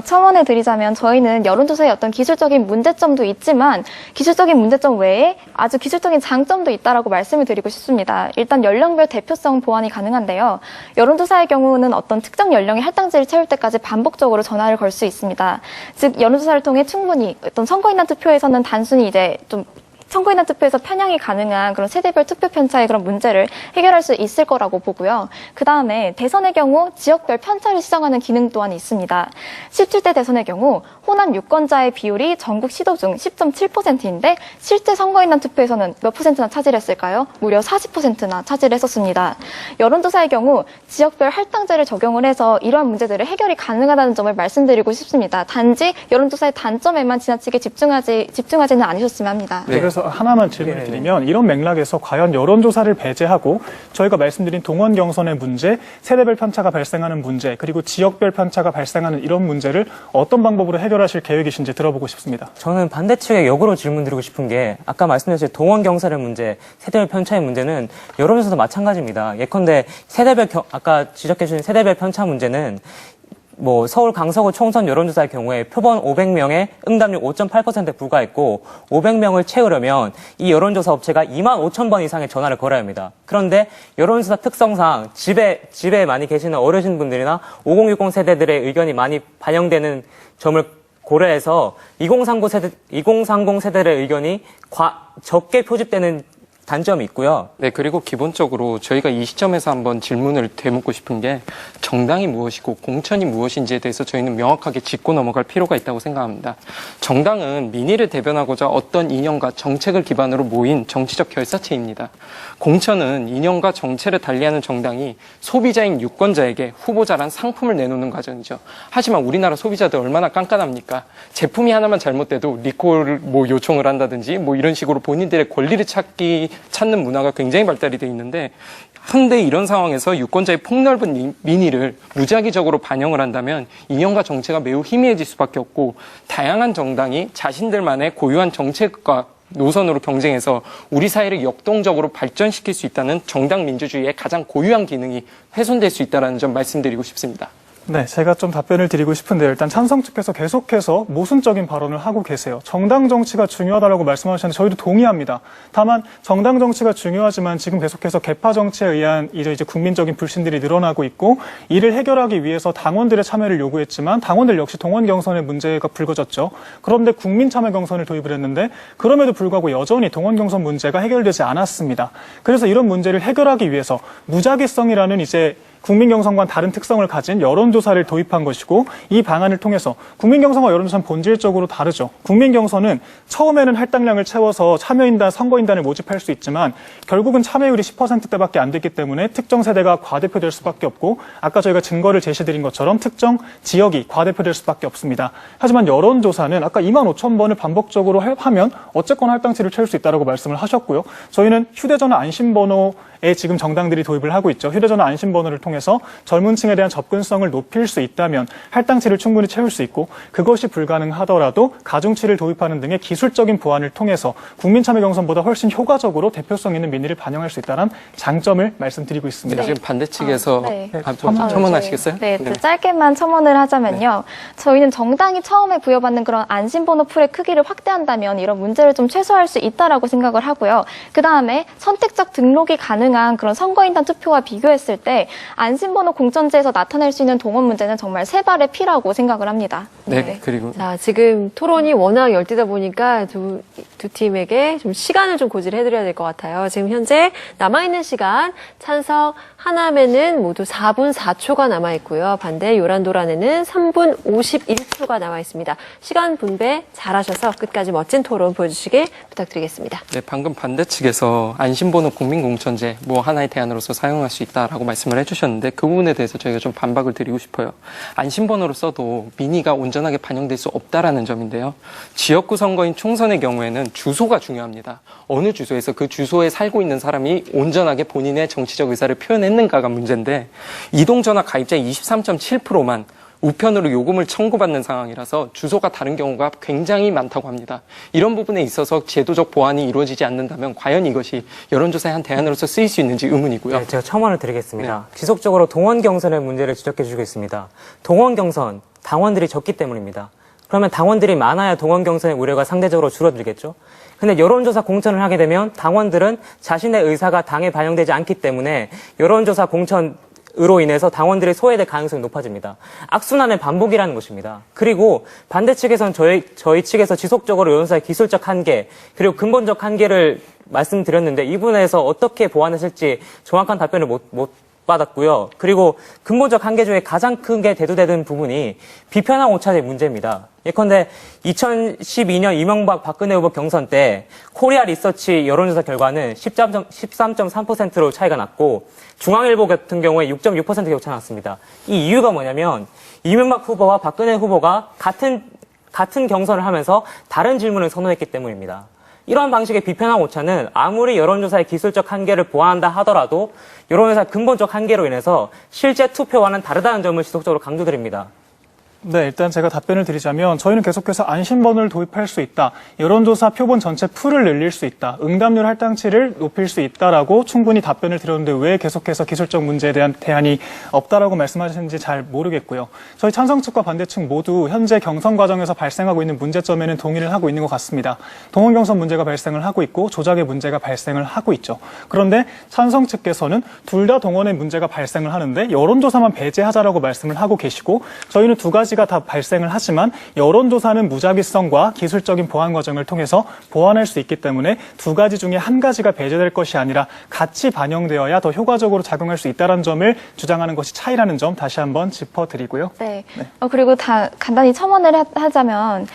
첨언을 드리자면 저희는 여론조사의 어떤 기술적인 문제점도 있지만 기술적인 문제점 외에 아주 기술적인 장점도 있다라고 말씀을 드리고 싶습니다. 일단 연령별 대표성 보완이 가능한데요. 여론조사의 경우는 어떤 특정 연령의 할당제를 채울 때까지 반복적으로 전화를 걸 수 있습니다. 즉 여론조사를 통해 충분히 어떤 선거인단 투표에서는 단순히 이제 좀 선거인단 투표에서 편향이 가능한 그런 세대별 투표 편차의 그런 문제를 해결할 수 있을 거라고 보고요. 그 다음에 대선의 경우 지역별 편차를 시정하는 기능 또한 있습니다. 17대 대선의 경우 호남 유권자의 비율이 전국 시도 중 10.7%인데 실제 선거인단 투표에서는 몇 %나 차지했을까요? 무려 40%나 차지했었습니다. 여론조사의 경우 지역별 할당제를 적용을 해서 이러한 문제들을 해결이 가능하다는 점을 말씀드리고 싶습니다. 단지 여론조사의 단점에만 지나치게 집중하지는 않으셨으면 합니다. 네. 그래서 하나만 질문을 드리면 이런 맥락에서 과연 여론조사를 배제하고 저희가 말씀드린 동원 경선의 문제, 세대별 편차가 발생하는 문제, 그리고 지역별 편차가 발생하는 이런 문제를 어떤 방법으로 해결하실 계획이신지 들어보고 싶습니다. 저는 반대 측에 역으로 질문드리고 싶은 게 아까 말씀하신 동원 경선의 문제, 세대별 편차의 문제는 여론조사도 마찬가지입니다. 예컨대 아까 지적해 주신 세대별 편차 문제는 뭐 서울 강서구 총선 여론조사의 경우에 표본 500명에 응답률 5.8%에 불과했고 500명을 채우려면 이 여론조사 업체가 25,000번 이상의 전화를 걸어야 합니다. 그런데 여론조사 특성상 집에 많이 계시는 어르신분들이나 5060 세대들의 의견이 많이 반영되는 점을 고려해서 2030 세대의 의견이 적게 표집되는 단점이 있고요. 네, 그리고 기본적으로 저희가 이 시점에서 한번 질문을 되묻고 싶은 게 정당이 무엇이고 공천이 무엇인지에 대해서 저희는 명확하게 짚고 넘어갈 필요가 있다고 생각합니다. 정당은 민의를 대변하고자 어떤 이념과 정책을 기반으로 모인 정치적 결사체입니다. 공천은 이념과 정체를 달리하는 정당이 소비자인 유권자에게 후보자란 상품을 내놓는 과정이죠. 하지만 우리나라 소비자들 얼마나 깐깐합니까? 제품이 하나만 잘못돼도 리콜 요청을 한다든지 이런 식으로 본인들의 권리를 찾는 문화가 굉장히 발달이 돼 있는데 현대 이런 상황에서 유권자의 폭넓은 민의를 무작위적으로 반영을 한다면 이념과 정체가 매우 희미해질 수밖에 없고 다양한 정당이 자신들만의 고유한 정책과 노선으로 경쟁해서 우리 사회를 역동적으로 발전시킬 수 있다는 정당 민주주의의 가장 고유한 기능이 훼손될 수 있다는 점 말씀드리고 싶습니다. 네, 제가 좀 답변을 드리고 싶은데요. 일단 찬성 측에서 계속해서 모순적인 발언을 하고 계세요. 정당 정치가 중요하다고 말씀하셨는데 저희도 동의합니다. 다만 정당 정치가 중요하지만 지금 계속해서 계파 정치에 의한 이제 국민적인 불신들이 늘어나고 있고 이를 해결하기 위해서 당원들의 참여를 요구했지만 당원들 역시 동원 경선의 문제가 불거졌죠. 그런데 국민 참여 경선을 도입을 했는데 그럼에도 불구하고 여전히 동원 경선 문제가 해결되지 않았습니다. 그래서 이런 문제를 해결하기 위해서 무작위성이라는 이제 국민경선과는 다른 특성을 가진 여론조사를 도입한 것이고 이 방안을 통해서 국민경선과 여론조사는 본질적으로 다르죠. 국민경선은 처음에는 할당량을 채워서 참여인단, 선거인단을 모집할 수 있지만 결국은 참여율이 10%대밖에 안 됐기 때문에 특정 세대가 과대표될 수밖에 없고 아까 저희가 증거를 제시드린 것처럼 특정 지역이 과대표될 수밖에 없습니다. 하지만 여론조사는 아까 25,000번을 반복적으로 하면 어쨌거나 할당치를 채울 수 있다고 말씀을 하셨고요. 저희는 휴대전화 안심번호에 지금 정당들이 도입을 하고 있죠. 휴대전화 안심번호를 통해서 젊은 층에 대한 접근성을 높일 수 있다면 할당치를 충분히 채울 수 있고 그것이 불가능하더라도 가중치를 도입하는 등의 기술적인 보완을 통해서 국민참여 경선보다 훨씬 효과적으로 대표성 있는 민의를 반영할 수 있다는 장점을 말씀드리고 있습니다. 네, 지금 반대 측에서 첨언하시겠어요? 네, 짧게만 첨언을 하자면요. 저희는 정당이 처음에 부여받는 그런 안심번호 풀의 크기를 확대한다면 이런 문제를 좀 최소화할 수 있다라고 생각을 하고요. 그 다음에 선택적 등록이 가능한 그런 선거인단 투표와 비교했을 때 안심번호 공천제에서 나타날 수 있는 동원 문제는 정말 세 발의 피라고 생각을 합니다. 네, 그리고 자, 지금 토론이 워낙 열띠다 보니까 두 팀에게 좀 시간을 좀 고지해드려야 될 것 같아요. 지금 현재 남아있는 시간 찬성 하남에는 모두 4분 4초가 남아있고요. 반대 요란도란에는 3분 51초가 남아있습니다. 시간 분배 잘하셔서 끝까지 멋진 토론 보여주시길 부탁드리겠습니다. 네, 방금 반대 측에서 안심번호 국민공천제 하나의 대안으로서 사용할 수 있다라고 말씀을 해주셨는데 그 부분에 대해서 저희가 좀 반박을 드리고 싶어요. 안심번호로 써도 민의가 온전하게 반영될 수 없다라는 점인데요. 지역구 선거인 총선의 경우에는 주소가 중요합니다. 어느 주소에서 그 주소에 살고 있는 사람이 온전하게 본인의 정치적 의사를 표현했는가가 문제인데 이동전화 가입자의 23.7%만 우편으로 요금을 청구받는 상황이라서 주소가 다른 경우가 굉장히 많다고 합니다. 이런 부분에 있어서 제도적 보완이 이루어지지 않는다면 과연 이것이 여론조사의 한 대안으로서 쓰일 수 있는지 의문이고요. 네, 제가 첨언을 드리겠습니다. 지속적으로 동원 경선의 문제를 지적해 주고 있습니다. 동원 경선, 당원들이 적기 때문입니다. 그러면 당원들이 많아야 동원 경선의 우려가 상대적으로 줄어들겠죠. 근데 여론조사 공천을 하게 되면 당원들은 자신의 의사가 당에 반영되지 않기 때문에 여론조사 공천 으로 인해서 당원들이 소외될 가능성이 높아집니다. 악순환의 반복이라는 것입니다. 그리고 반대 측에서는 저희 측에서 지속적으로 여론조사의 기술적 한계 그리고 근본적 한계를 말씀드렸는데 이 부분에서 어떻게 보완했을지 정확한 답변을 못 받았고요. 그리고 근본적 한계 중에 가장 크게 대두되는 부분이 비편한 오차의 문제입니다. 예컨대 2012년 이명박 박근혜 후보 경선 때 코리아 리서치 여론조사 결과는 13.3%로 차이가 났고 중앙일보 같은 경우에 6.6% 격차 났습니다. 이 이유가 뭐냐면 이명박 후보와 박근혜 후보가 같은 경선을 하면서 다른 질문을 선호했기 때문입니다. 이러한 방식의 비편한 오차는 아무리 여론조사의 기술적 한계를 보완한다 하더라도 여론조사 근본적 한계로 인해서 실제 투표와는 다르다는 점을 지속적으로 강조드립니다. 네, 일단 제가 답변을 드리자면 저희는 계속해서 안심번호를 도입할 수 있다. 여론조사 표본 전체 풀을 늘릴 수 있다. 응답률 할당치를 높일 수 있다라고 충분히 답변을 드렸는데 왜 계속해서 기술적 문제에 대한 대안이 없다라고 말씀하시는지 잘 모르겠고요. 저희 찬성 측과 반대 측 모두 현재 경선 과정에서 발생하고 있는 문제점에는 동의를 하고 있는 것 같습니다. 동원 경선 문제가 발생을 하고 있고 조작의 문제가 발생을 하고 있죠. 그런데 찬성 측께서는 둘 다 동원의 문제가 발생을 하는데 여론조사만 배제하자라고 말씀을 하고 계시고 저희는 두 가지가 다 발생을 하지만 여론조사는 무작위성과 기술적인 보완 과정을 통해서 보완할 수 있기 때문에 두 가지 중에 한 가지가 배제될 것이 아니라 같이 반영되어야 더 효과적으로 작용할 수 있다는 점을 주장하는 것이 차이라는 점 다시 한번 짚어드리고요. 네. 그리고 간단히 첨언을 하자면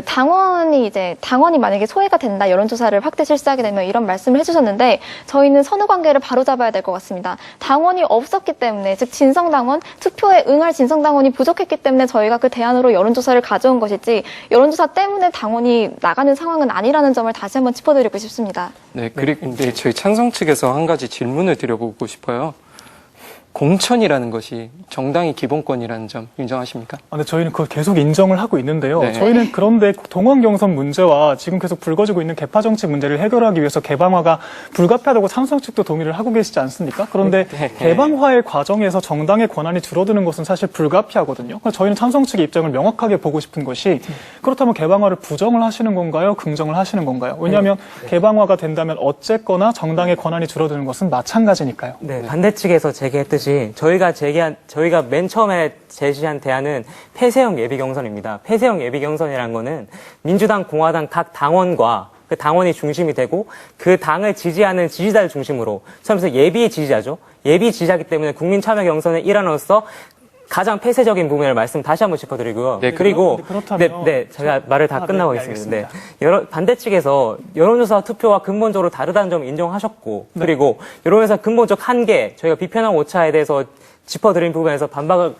당원이 만약에 소외가 된다, 여론조사를 확대 실시하게 되면 이런 말씀을 해주셨는데 저희는 선후관계를 바로잡아야 될 것 같습니다. 당원이 없었기 때문에, 즉 진성당원, 투표에 응할 진성당원이 부족했기 때문에 저희가 그 대안으로 여론조사를 가져온 것이지 여론조사 때문에 당원이 나가는 상황은 아니라는 점을 다시 한번 짚어드리고 싶습니다. 네, 그리고 저희 찬성 측에서 한 가지 질문을 드려보고 싶어요. 공천이라는 것이 정당의 기본권이라는 점 인정하십니까? 네, 저희는 그걸 계속 인정을 하고 있는데요. 네. 저희는 그런데 동원 경선 문제와 지금 계속 불거지고 있는 개파 정치 문제를 해결하기 위해서 개방화가 불가피하다고 찬성 측도 동의를 하고 계시지 않습니까? 그런데 개방화의 과정에서 정당의 권한이 줄어드는 것은 사실 불가피하거든요. 그래서 저희는 찬성 측의 입장을 명확하게 보고 싶은 것이 그렇다면 개방화를 부정을 하시는 건가요? 긍정을 하시는 건가요? 왜냐하면 개방화가 된다면 어쨌거나 정당의 권한이 줄어드는 것은 마찬가지니까요. 네, 반대 측에서 제기했듯이 저희가 맨 처음에 제시한 대안은 폐쇄형 예비 경선입니다. 폐쇄형 예비 경선이라는 거는 민주당, 공화당 각 당원과 그 당원이 중심이 되고 그 당을 지지하는 지지자를 중심으로 처음에서 예비 지지자죠. 예비 지지자이기 때문에 국민 참여 경선의 일환으로서 가장 폐쇄적인 부분을 말씀 다시 한번 짚어드리고요. 네, 그리고 그렇다면 제가 말을 다 끝나고 있습니다. 알겠습니다. 반대 측에서 여론조사 투표와 근본적으로 다르다는 점 인정하셨고, 그리고 여론조사 근본적 한계, 저희가 비편한 오차에 대해서 짚어드린 부분에서 반박을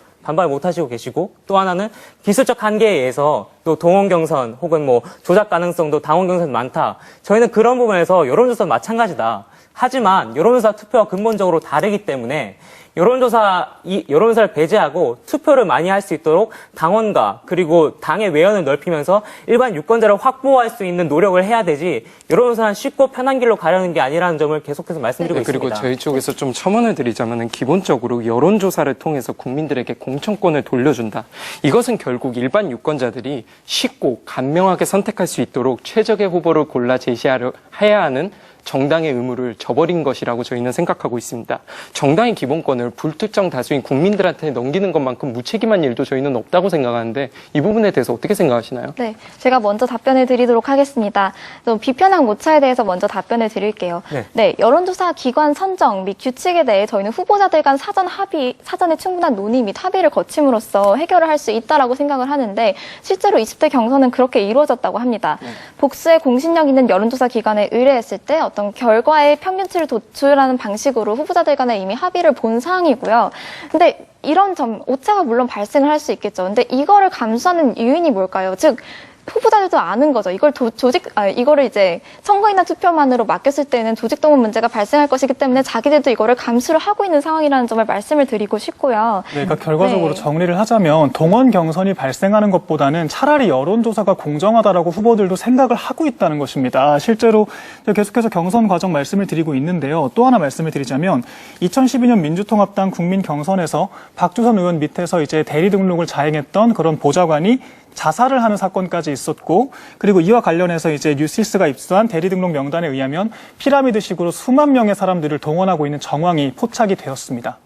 못하시고 계시고, 또 하나는 기술적 한계에 의해서 또 동원 경선 혹은 조작 가능성도 당원 경선 많다. 저희는 그런 부분에서 여론조사 마찬가지다. 하지만 여론조사 투표와 근본적으로 다르기 때문에 여론조사를 배제하고 투표를 많이 할 수 있도록 당원과 그리고 당의 외연을 넓히면서 일반 유권자를 확보할 수 있는 노력을 해야 되지 여론조사는 쉽고 편한 길로 가려는 게 아니라는 점을 계속해서 말씀드리고 있습니다. 그리고 저희 쪽에서 좀 첨언을 드리자면 기본적으로 여론조사를 통해서 국민들에게 공천권을 돌려준다. 이것은 결국 일반 유권자들이 쉽고 간명하게 선택할 수 있도록 최적의 후보를 골라 제시해야 하는 정당의 의무를 저버린 것이라고 저희는 생각하고 있습니다. 정당의 기본권을 불특정 다수인 국민들한테 넘기는 것만큼 무책임한 일도 저희는 없다고 생각하는데 이 부분에 대해서 어떻게 생각하시나요? 네, 제가 먼저 답변을 드리도록 하겠습니다. 비편한 오차에 대해서 먼저 답변을 드릴게요. 네, 여론조사 기관 선정 및 규칙에 대해 저희는 후보자들 간 사전에 충분한 논의 및 합의를 거침으로써 해결을 할 수 있다라고 생각을 하는데 실제로 20대 경선은 그렇게 이루어졌다고 합니다. 복수의 공신력 있는 여론조사 기관에 의뢰했을 때 어떤 결과의 평균치를 도출하는 방식으로 후보자들 간에 이미 합의를 본 사항이고요. 근데 이런 오차가 물론 발생을 할 수 있겠죠. 근데 이거를 감수하는 요인이 뭘까요? 즉 후보자들도 아는 거죠. 이거를 이제 선거인단 투표만으로 맡겼을 때는 조직동원 문제가 발생할 것이기 때문에 자기들도 이거를 감수를 하고 있는 상황이라는 점을 말씀을 드리고 싶고요. 네, 그러니까 결과적으로 정리를 하자면 동원 경선이 발생하는 것보다는 차라리 여론조사가 공정하다라고 후보들도 생각을 하고 있다는 것입니다. 실제로 계속해서 경선 과정 말씀을 드리고 있는데요. 또 하나 말씀을 드리자면 2012년 민주통합당 국민 경선에서 박주선 의원 밑에서 이제 대리 등록을 자행했던 그런 보좌관이 자살을 하는 사건까지 있었고, 그리고 이와 관련해서 이제 뉴시스가 입수한 대리 등록 명단에 의하면 피라미드식으로 수만 명의 사람들을 동원하고 있는 정황이 포착이 되었습니다.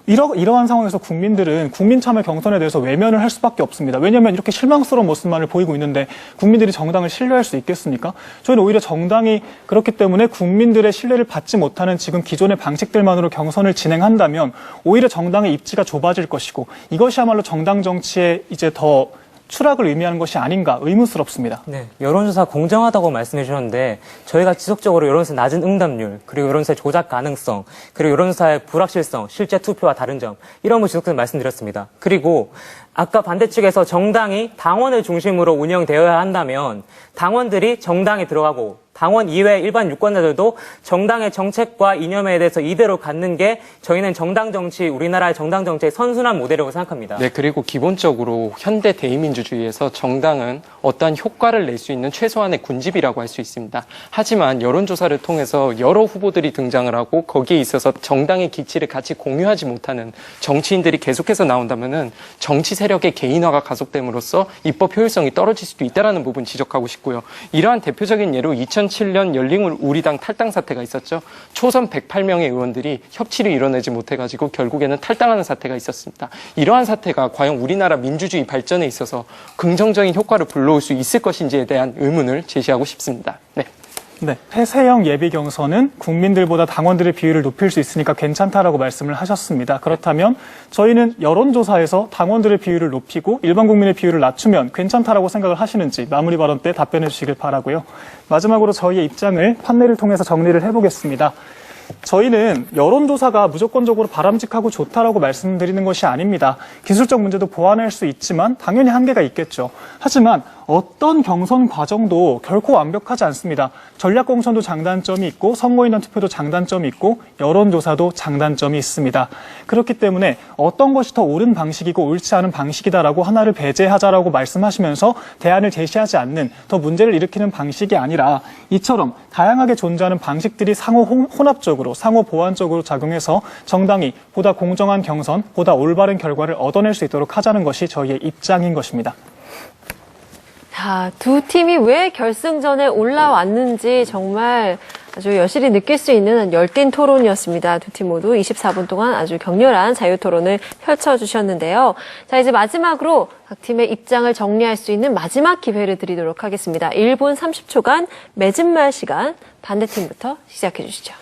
이러한 상황에서 국민들은 국민 참여 경선에 대해서 외면을 할 수밖에 없습니다. 왜냐하면 이렇게 실망스러운 모습만을 보이고 있는데 국민들이 정당을 신뢰할 수 있겠습니까? 저희는 오히려 정당이 그렇기 때문에 국민들의 신뢰를 받지 못하는 지금 기존의 방식들만으로 경선을 진행한다면 오히려 정당의 입지가 좁아질 것이고 이것이야말로 정당 정치에 이제 더 추락을 의미하는 것이 아닌가 의문스럽습니다. 네, 여론조사 공정하다고 말씀해 주셨는데 저희가 지속적으로 여론조사 낮은 응답률, 그리고 여론조사의 조작 가능성, 그리고 여론조사의 불확실성, 실제 투표와 다른 점 이런 거 지속적으로 말씀드렸습니다. 그리고 아까 반대측에서 정당이 당원을 중심으로 운영되어야 한다면 당원들이 정당에 들어가고 당원 이외의 일반 유권자들도 정당의 정책과 이념에 대해서 이대로 갖는 게 저희는 정당 정치, 우리나라의 정당 정치의 선순환 모델이라고 생각합니다. 네, 그리고 기본적으로 현대 대의민주주의에서 정당은 어떠한 효과를 낼 수 있는 최소한의 군집이라고 할 수 있습니다. 하지만 여론조사를 통해서 여러 후보들이 등장을 하고 거기에 있어서 정당의 기치를 같이 공유하지 못하는 정치인들이 계속해서 나온다면은 정치 세력의 개인화가 가속됨으로써 입법 효율성이 떨어질 수도 있다는 부분 지적하고 싶고요. 이러한 대표적인 예로 2007년 열린우리당 탈당 사태가 있었죠. 초선 108명의 의원들이 협치를 이뤄내지 못해가지고 결국에는 탈당하는 사태가 있었습니다. 이러한 사태가 과연 우리나라 민주주의 발전에 있어서 긍정적인 효과를 불러올 수 있을 것인지에 대한 의문을 제시하고 싶습니다. 네, 폐쇄형 예비 경선은 국민들보다 당원들의 비율을 높일 수 있으니까 괜찮다라고 말씀을 하셨습니다. 그렇다면 저희는 여론조사에서 당원들의 비율을 높이고 일반 국민의 비율을 낮추면 괜찮다라고 생각을 하시는지 마무리 발언 때 답변해 주시길 바라고요. 마지막으로 저희의 입장을 판넬을 통해서 정리를 해보겠습니다. 저희는 여론조사가 무조건적으로 바람직하고 좋다라고 말씀드리는 것이 아닙니다. 기술적 문제도 보완할 수 있지만 당연히 한계가 있겠죠. 하지만 어떤 경선 과정도 결코 완벽하지 않습니다. 전략공천도 장단점이 있고 선거인단 투표도 장단점이 있고 여론조사도 장단점이 있습니다. 그렇기 때문에 어떤 것이 더 옳은 방식이고 옳지 않은 방식이다라고 하나를 배제하자라고 말씀하시면서 대안을 제시하지 않는 더 문제를 일으키는 방식이 아니라 이처럼 다양하게 존재하는 방식들이 상호 혼합적으로 상호 보완적으로 작용해서 정당이 보다 공정한 경선, 보다 올바른 결과를 얻어낼 수 있도록 하자는 것이 저희의 입장인 것입니다. 자, 두 팀이 왜 결승전에 올라왔는지 정말 아주 여실히 느낄 수 있는 열띤 토론이었습니다. 두 팀 모두 24분 동안 아주 격렬한 자유토론을 펼쳐주셨는데요. 자, 이제 마지막으로 각 팀의 입장을 정리할 수 있는 마지막 기회를 드리도록 하겠습니다. 1분 30초간 맺은말 시간, 반대팀부터 시작해 주시죠.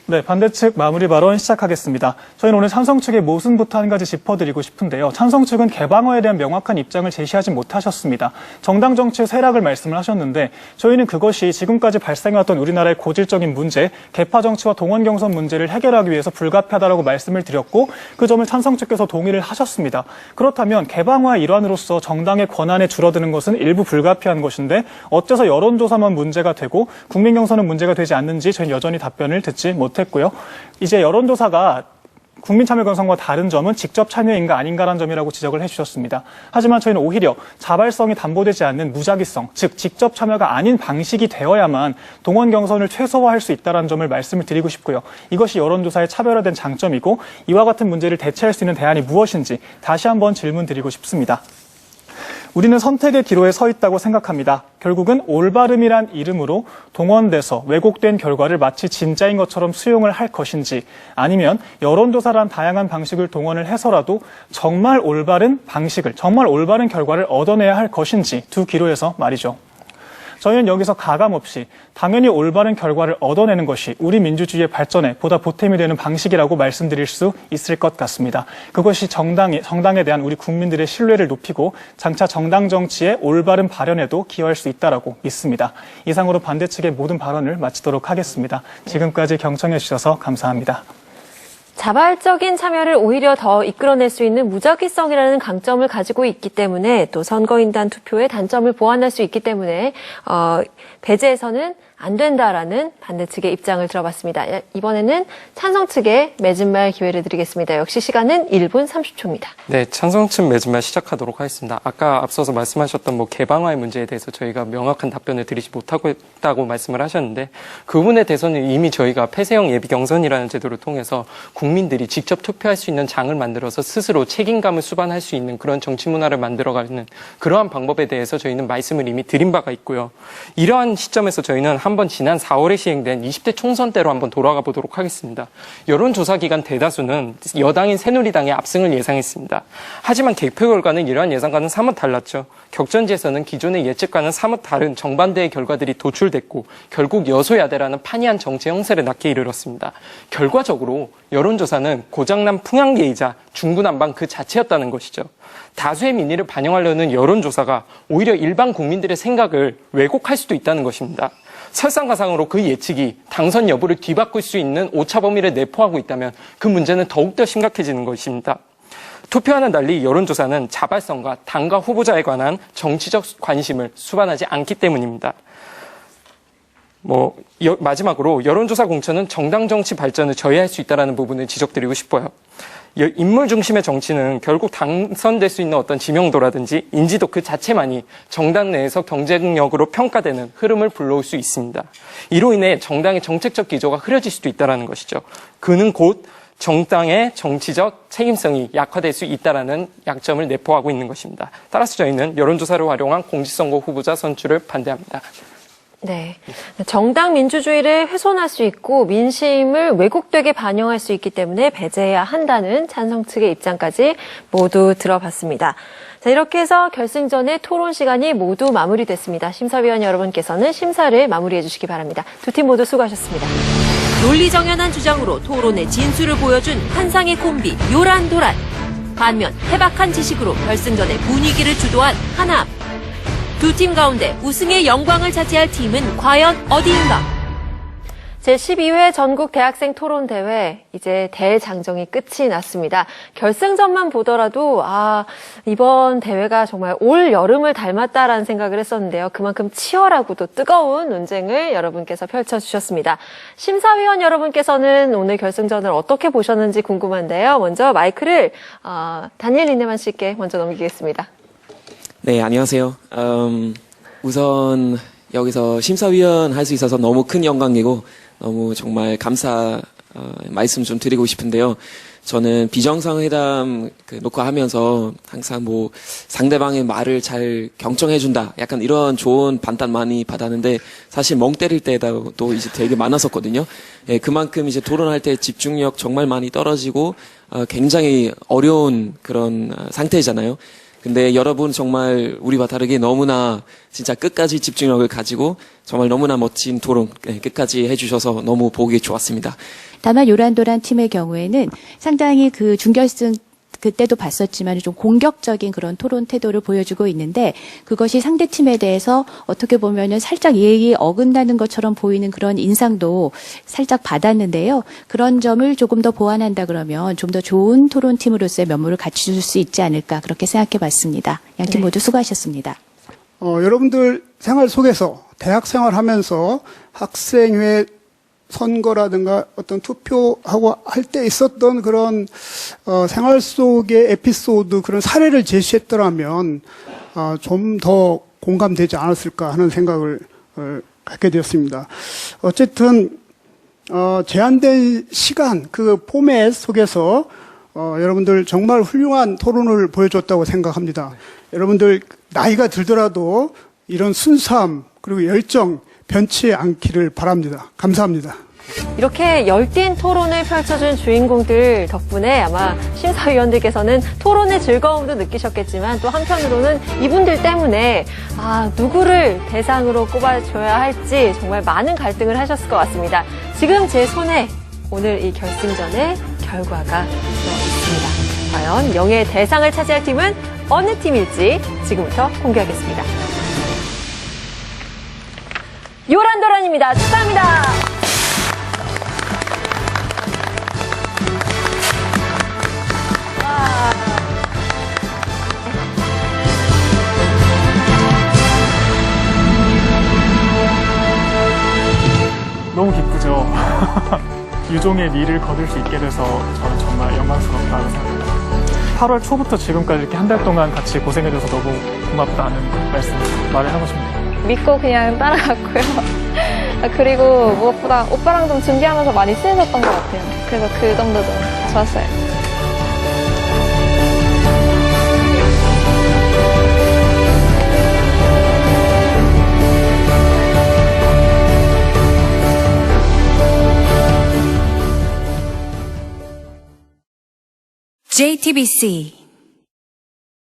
네, 반대측 마무리 발언 시작하겠습니다. 저희는 오늘 찬성 측의 모순부터 한 가지 짚어드리고 싶은데요. 찬성 측은 개방화에 대한 명확한 입장을 제시하지 못하셨습니다. 정당 정치의 쇠락을 말씀을 하셨는데 저희는 그것이 지금까지 발생해왔던 우리나라의 고질적인 문제, 개파 정치와 동원 경선 문제를 해결하기 위해서 불가피하다라고 말씀을 드렸고 그 점을 찬성 측께서 동의를 하셨습니다. 그렇다면 개방화의 일환으로서 정당의 권한에 줄어드는 것은 일부 불가피한 것인데 어째서 여론조사만 문제가 되고 국민 경선은 문제가 되지 않는지 저희는 여전히 답변을 듣지 못했습니다. 했고요. 이제 여론조사가 국민참여경선과 다른 점은 직접 참여인가 아닌가라는 점이라고 지적을 해주셨습니다. 하지만 저희는 오히려 자발성이 담보되지 않는 무작위성, 즉 직접 참여가 아닌 방식이 되어야만 동원 경선을 최소화할 수 있다는 점을 말씀을 드리고 싶고요. 이것이 여론조사의 차별화된 장점이고 이와 같은 문제를 대체할 수 있는 대안이 무엇인지 다시 한번 질문 드리고 싶습니다. 우리는 선택의 기로에 서 있다고 생각합니다. 결국은 올바름이란 이름으로 동원돼서 왜곡된 결과를 마치 진짜인 것처럼 수용을 할 것인지 아니면 여론조사란 다양한 방식을 동원을 해서라도 정말 올바른 방식을, 정말 올바른 결과를 얻어내야 할 것인지 두 기로에서 말이죠. 저희는 여기서 가감없이 당연히 올바른 결과를 얻어내는 것이 우리 민주주의의 발전에 보다 보탬이 되는 방식이라고 말씀드릴 수 있을 것 같습니다. 그것이 정당에 대한 우리 국민들의 신뢰를 높이고 장차 정당 정치의 올바른 발현에도 기여할 수 있다라고 믿습니다. 이상으로 반대측의 모든 발언을 마치도록 하겠습니다. 지금까지 경청해 주셔서 감사합니다. 자발적인 참여를 오히려 더 이끌어낼 수 있는 무작위성이라는 강점을 가지고 있기 때문에 또 선거인단 투표의 단점을 보완할 수 있기 때문에 배제해서는 안 된다라는 반대측의 입장을 들어봤습니다. 이번에는 찬성 측에 맺은말 기회를 드리겠습니다. 역시 시간은 1분 30초입니다. 네, 찬성 측 맺은말 시작하도록 하겠습니다. 아까 앞서서 말씀하셨던 개방화의 문제에 대해서 저희가 명확한 답변을 드리지 못하고 있다고 말씀을 하셨는데 그 부분에 대해서는 이미 저희가 폐쇄형 예비 경선이라는 제도를 통해서 국민들이 직접 투표할 수 있는 장을 만들어서 스스로 책임감을 수반할 수 있는 그런 정치 문화를 만들어가는 그러한 방법에 대해서 저희는 말씀을 이미 드린 바가 있고요. 이러한 시점에서 저희는 한번 지난 4월에 시행된 20대 총선 때로 한번 돌아가 보도록 하겠습니다. 여론조사 기간 대다수는 여당인 새누리당의 압승을 예상했습니다. 하지만 개표 결과는 이러한 예상과는 사뭇 달랐죠. 격전지에서는 기존의 예측과는 사뭇 다른 정반대의 결과들이 도출됐고 결국 여소야대라는 판이한 정치 형세를 낳게 이르렀습니다. 결과적으로 여론조사는 고장난 풍향계이자 중구난방 그 자체였다는 것이죠. 다수의 민의를 반영하려는 여론조사가 오히려 일반 국민들의 생각을 왜곡할 수도 있다는 것입니다. 설상가상으로 그 예측이 당선 여부를 뒤바꿀 수 있는 오차 범위를 내포하고 있다면 그 문제는 더욱더 심각해지는 것입니다. 투표와는 달리 여론조사는 자발성과 당과 후보자에 관한 정치적 관심을 수반하지 않기 때문입니다. 마지막으로 여론조사 공천은 정당 정치 발전을 저해할 수 있다는 부분을 지적드리고 싶어요. 인물 중심의 정치는 결국 당선될 수 있는 어떤 지명도라든지 인지도 그 자체만이 정당 내에서 경쟁력으로 평가되는 흐름을 불러올 수 있습니다. 이로 인해 정당의 정책적 기조가 흐려질 수도 있다는 것이죠. 그는 곧 정당의 정치적 책임성이 약화될 수 있다는 약점을 내포하고 있는 것입니다. 따라서 저희는 여론조사를 활용한 공직선거 후보자 선출을 반대합니다. 네. 정당 민주주의를 훼손할 수 있고 민심을 왜곡되게 반영할 수 있기 때문에 배제해야 한다는 찬성 측의 입장까지 모두 들어봤습니다. 자, 이렇게 해서 결승전의 토론 시간이 모두 마무리됐습니다. 심사위원 여러분께서는 심사를 마무리해 주시기 바랍니다. 두 팀 모두 수고하셨습니다. 논리정연한 주장으로 토론의 진수를 보여준 한상의 콤비 요란도란. 반면 해박한 지식으로 결승전의 분위기를 주도한 하나암. 두 팀 가운데 우승의 영광을 차지할 팀은 과연 어디인가? 제12회 전국 대학생 토론대회 이제 대장정이 끝이 났습니다. 결승전만 보더라도 이번 대회가 정말 올 여름을 닮았다라는 생각을 했었는데요. 그만큼 치열하고도 뜨거운 논쟁을 여러분께서 펼쳐주셨습니다. 심사위원 여러분께서는 오늘 결승전을 어떻게 보셨는지 궁금한데요. 먼저 마이크를 다니엘 리네만 씨께 먼저 넘기겠습니다. 네, 안녕하세요. 우선 여기서 심사위원 할 수 있어서 너무 큰 영광이고 너무 정말 감사 말씀 좀 드리고 싶은데요. 저는 비정상회담 녹화하면서 항상 상대방의 말을 잘 경청해준다. 약간 이런 좋은 반탄 많이 받았는데 사실 멍 때릴 때도 이제 되게 많았었거든요. 예, 그만큼 이제 토론할 때 집중력 정말 많이 떨어지고 굉장히 어려운 그런 상태잖아요. 근데 여러분 정말 우리와 다르게 너무나 진짜 끝까지 집중력을 가지고 정말 너무나 멋진 토론 끝까지 해주셔서 너무 보기 좋았습니다. 다만 요란도란 팀의 경우에는 상당히 그 준결승 그때도 봤었지만 좀 공격적인 그런 토론 태도를 보여주고 있는데 그것이 상대팀에 대해서 어떻게 보면은 살짝 예의에 어긋나는 것처럼 보이는 그런 인상도 살짝 받았는데요. 그런 점을 조금 더 보완한다 그러면 좀 더 좋은 토론팀으로서의 면모를 갖출 수 있지 않을까 그렇게 생각해 봤습니다. 양팀 모두 수고하셨습니다. 여러분들 생활 속에서 대학 생활하면서 학생회 선거라든가 어떤 투표하고 할 때 있었던 그런 생활 속의 에피소드 그런 사례를 제시했더라면 좀 더 공감되지 않았을까 하는 생각을 갖게 되었습니다. 어쨌든 제한된 시간 그 포맷 속에서 여러분들 정말 훌륭한 토론을 보여줬다고 생각합니다. 여러분들 나이가 들더라도 이런 순수함 그리고 열정 변치 않기를 바랍니다. 감사합니다. 이렇게 열띤 토론을 펼쳐준 주인공들 덕분에 아마 심사위원들께서는 토론의 즐거움도 느끼셨겠지만 또 한편으로는 이분들 때문에 누구를 대상으로 꼽아줘야 할지 정말 많은 갈등을 하셨을 것 같습니다. 지금 제 손에 오늘 이 결승전의 결과가 있습니다. 과연 명예의 대상을 차지할 팀은 어느 팀일지 지금부터 공개하겠습니다. 요란도란입니다. 축하합니다. 너무 기쁘죠. 유종의 미를 거둘 수 있게 돼서 저는 정말 영광스럽다고 생각합니다. 8월 초부터 지금까지 이렇게 한 달 동안 같이 고생해줘서 너무 고맙다는 말을 하고 싶네요. 믿고 그냥 따라갔고요. 그리고 무엇보다 오빠랑 좀 준비하면서 많이 친해졌던 것 같아요. 그래서 그 점도 좀 좋았어요. JTBC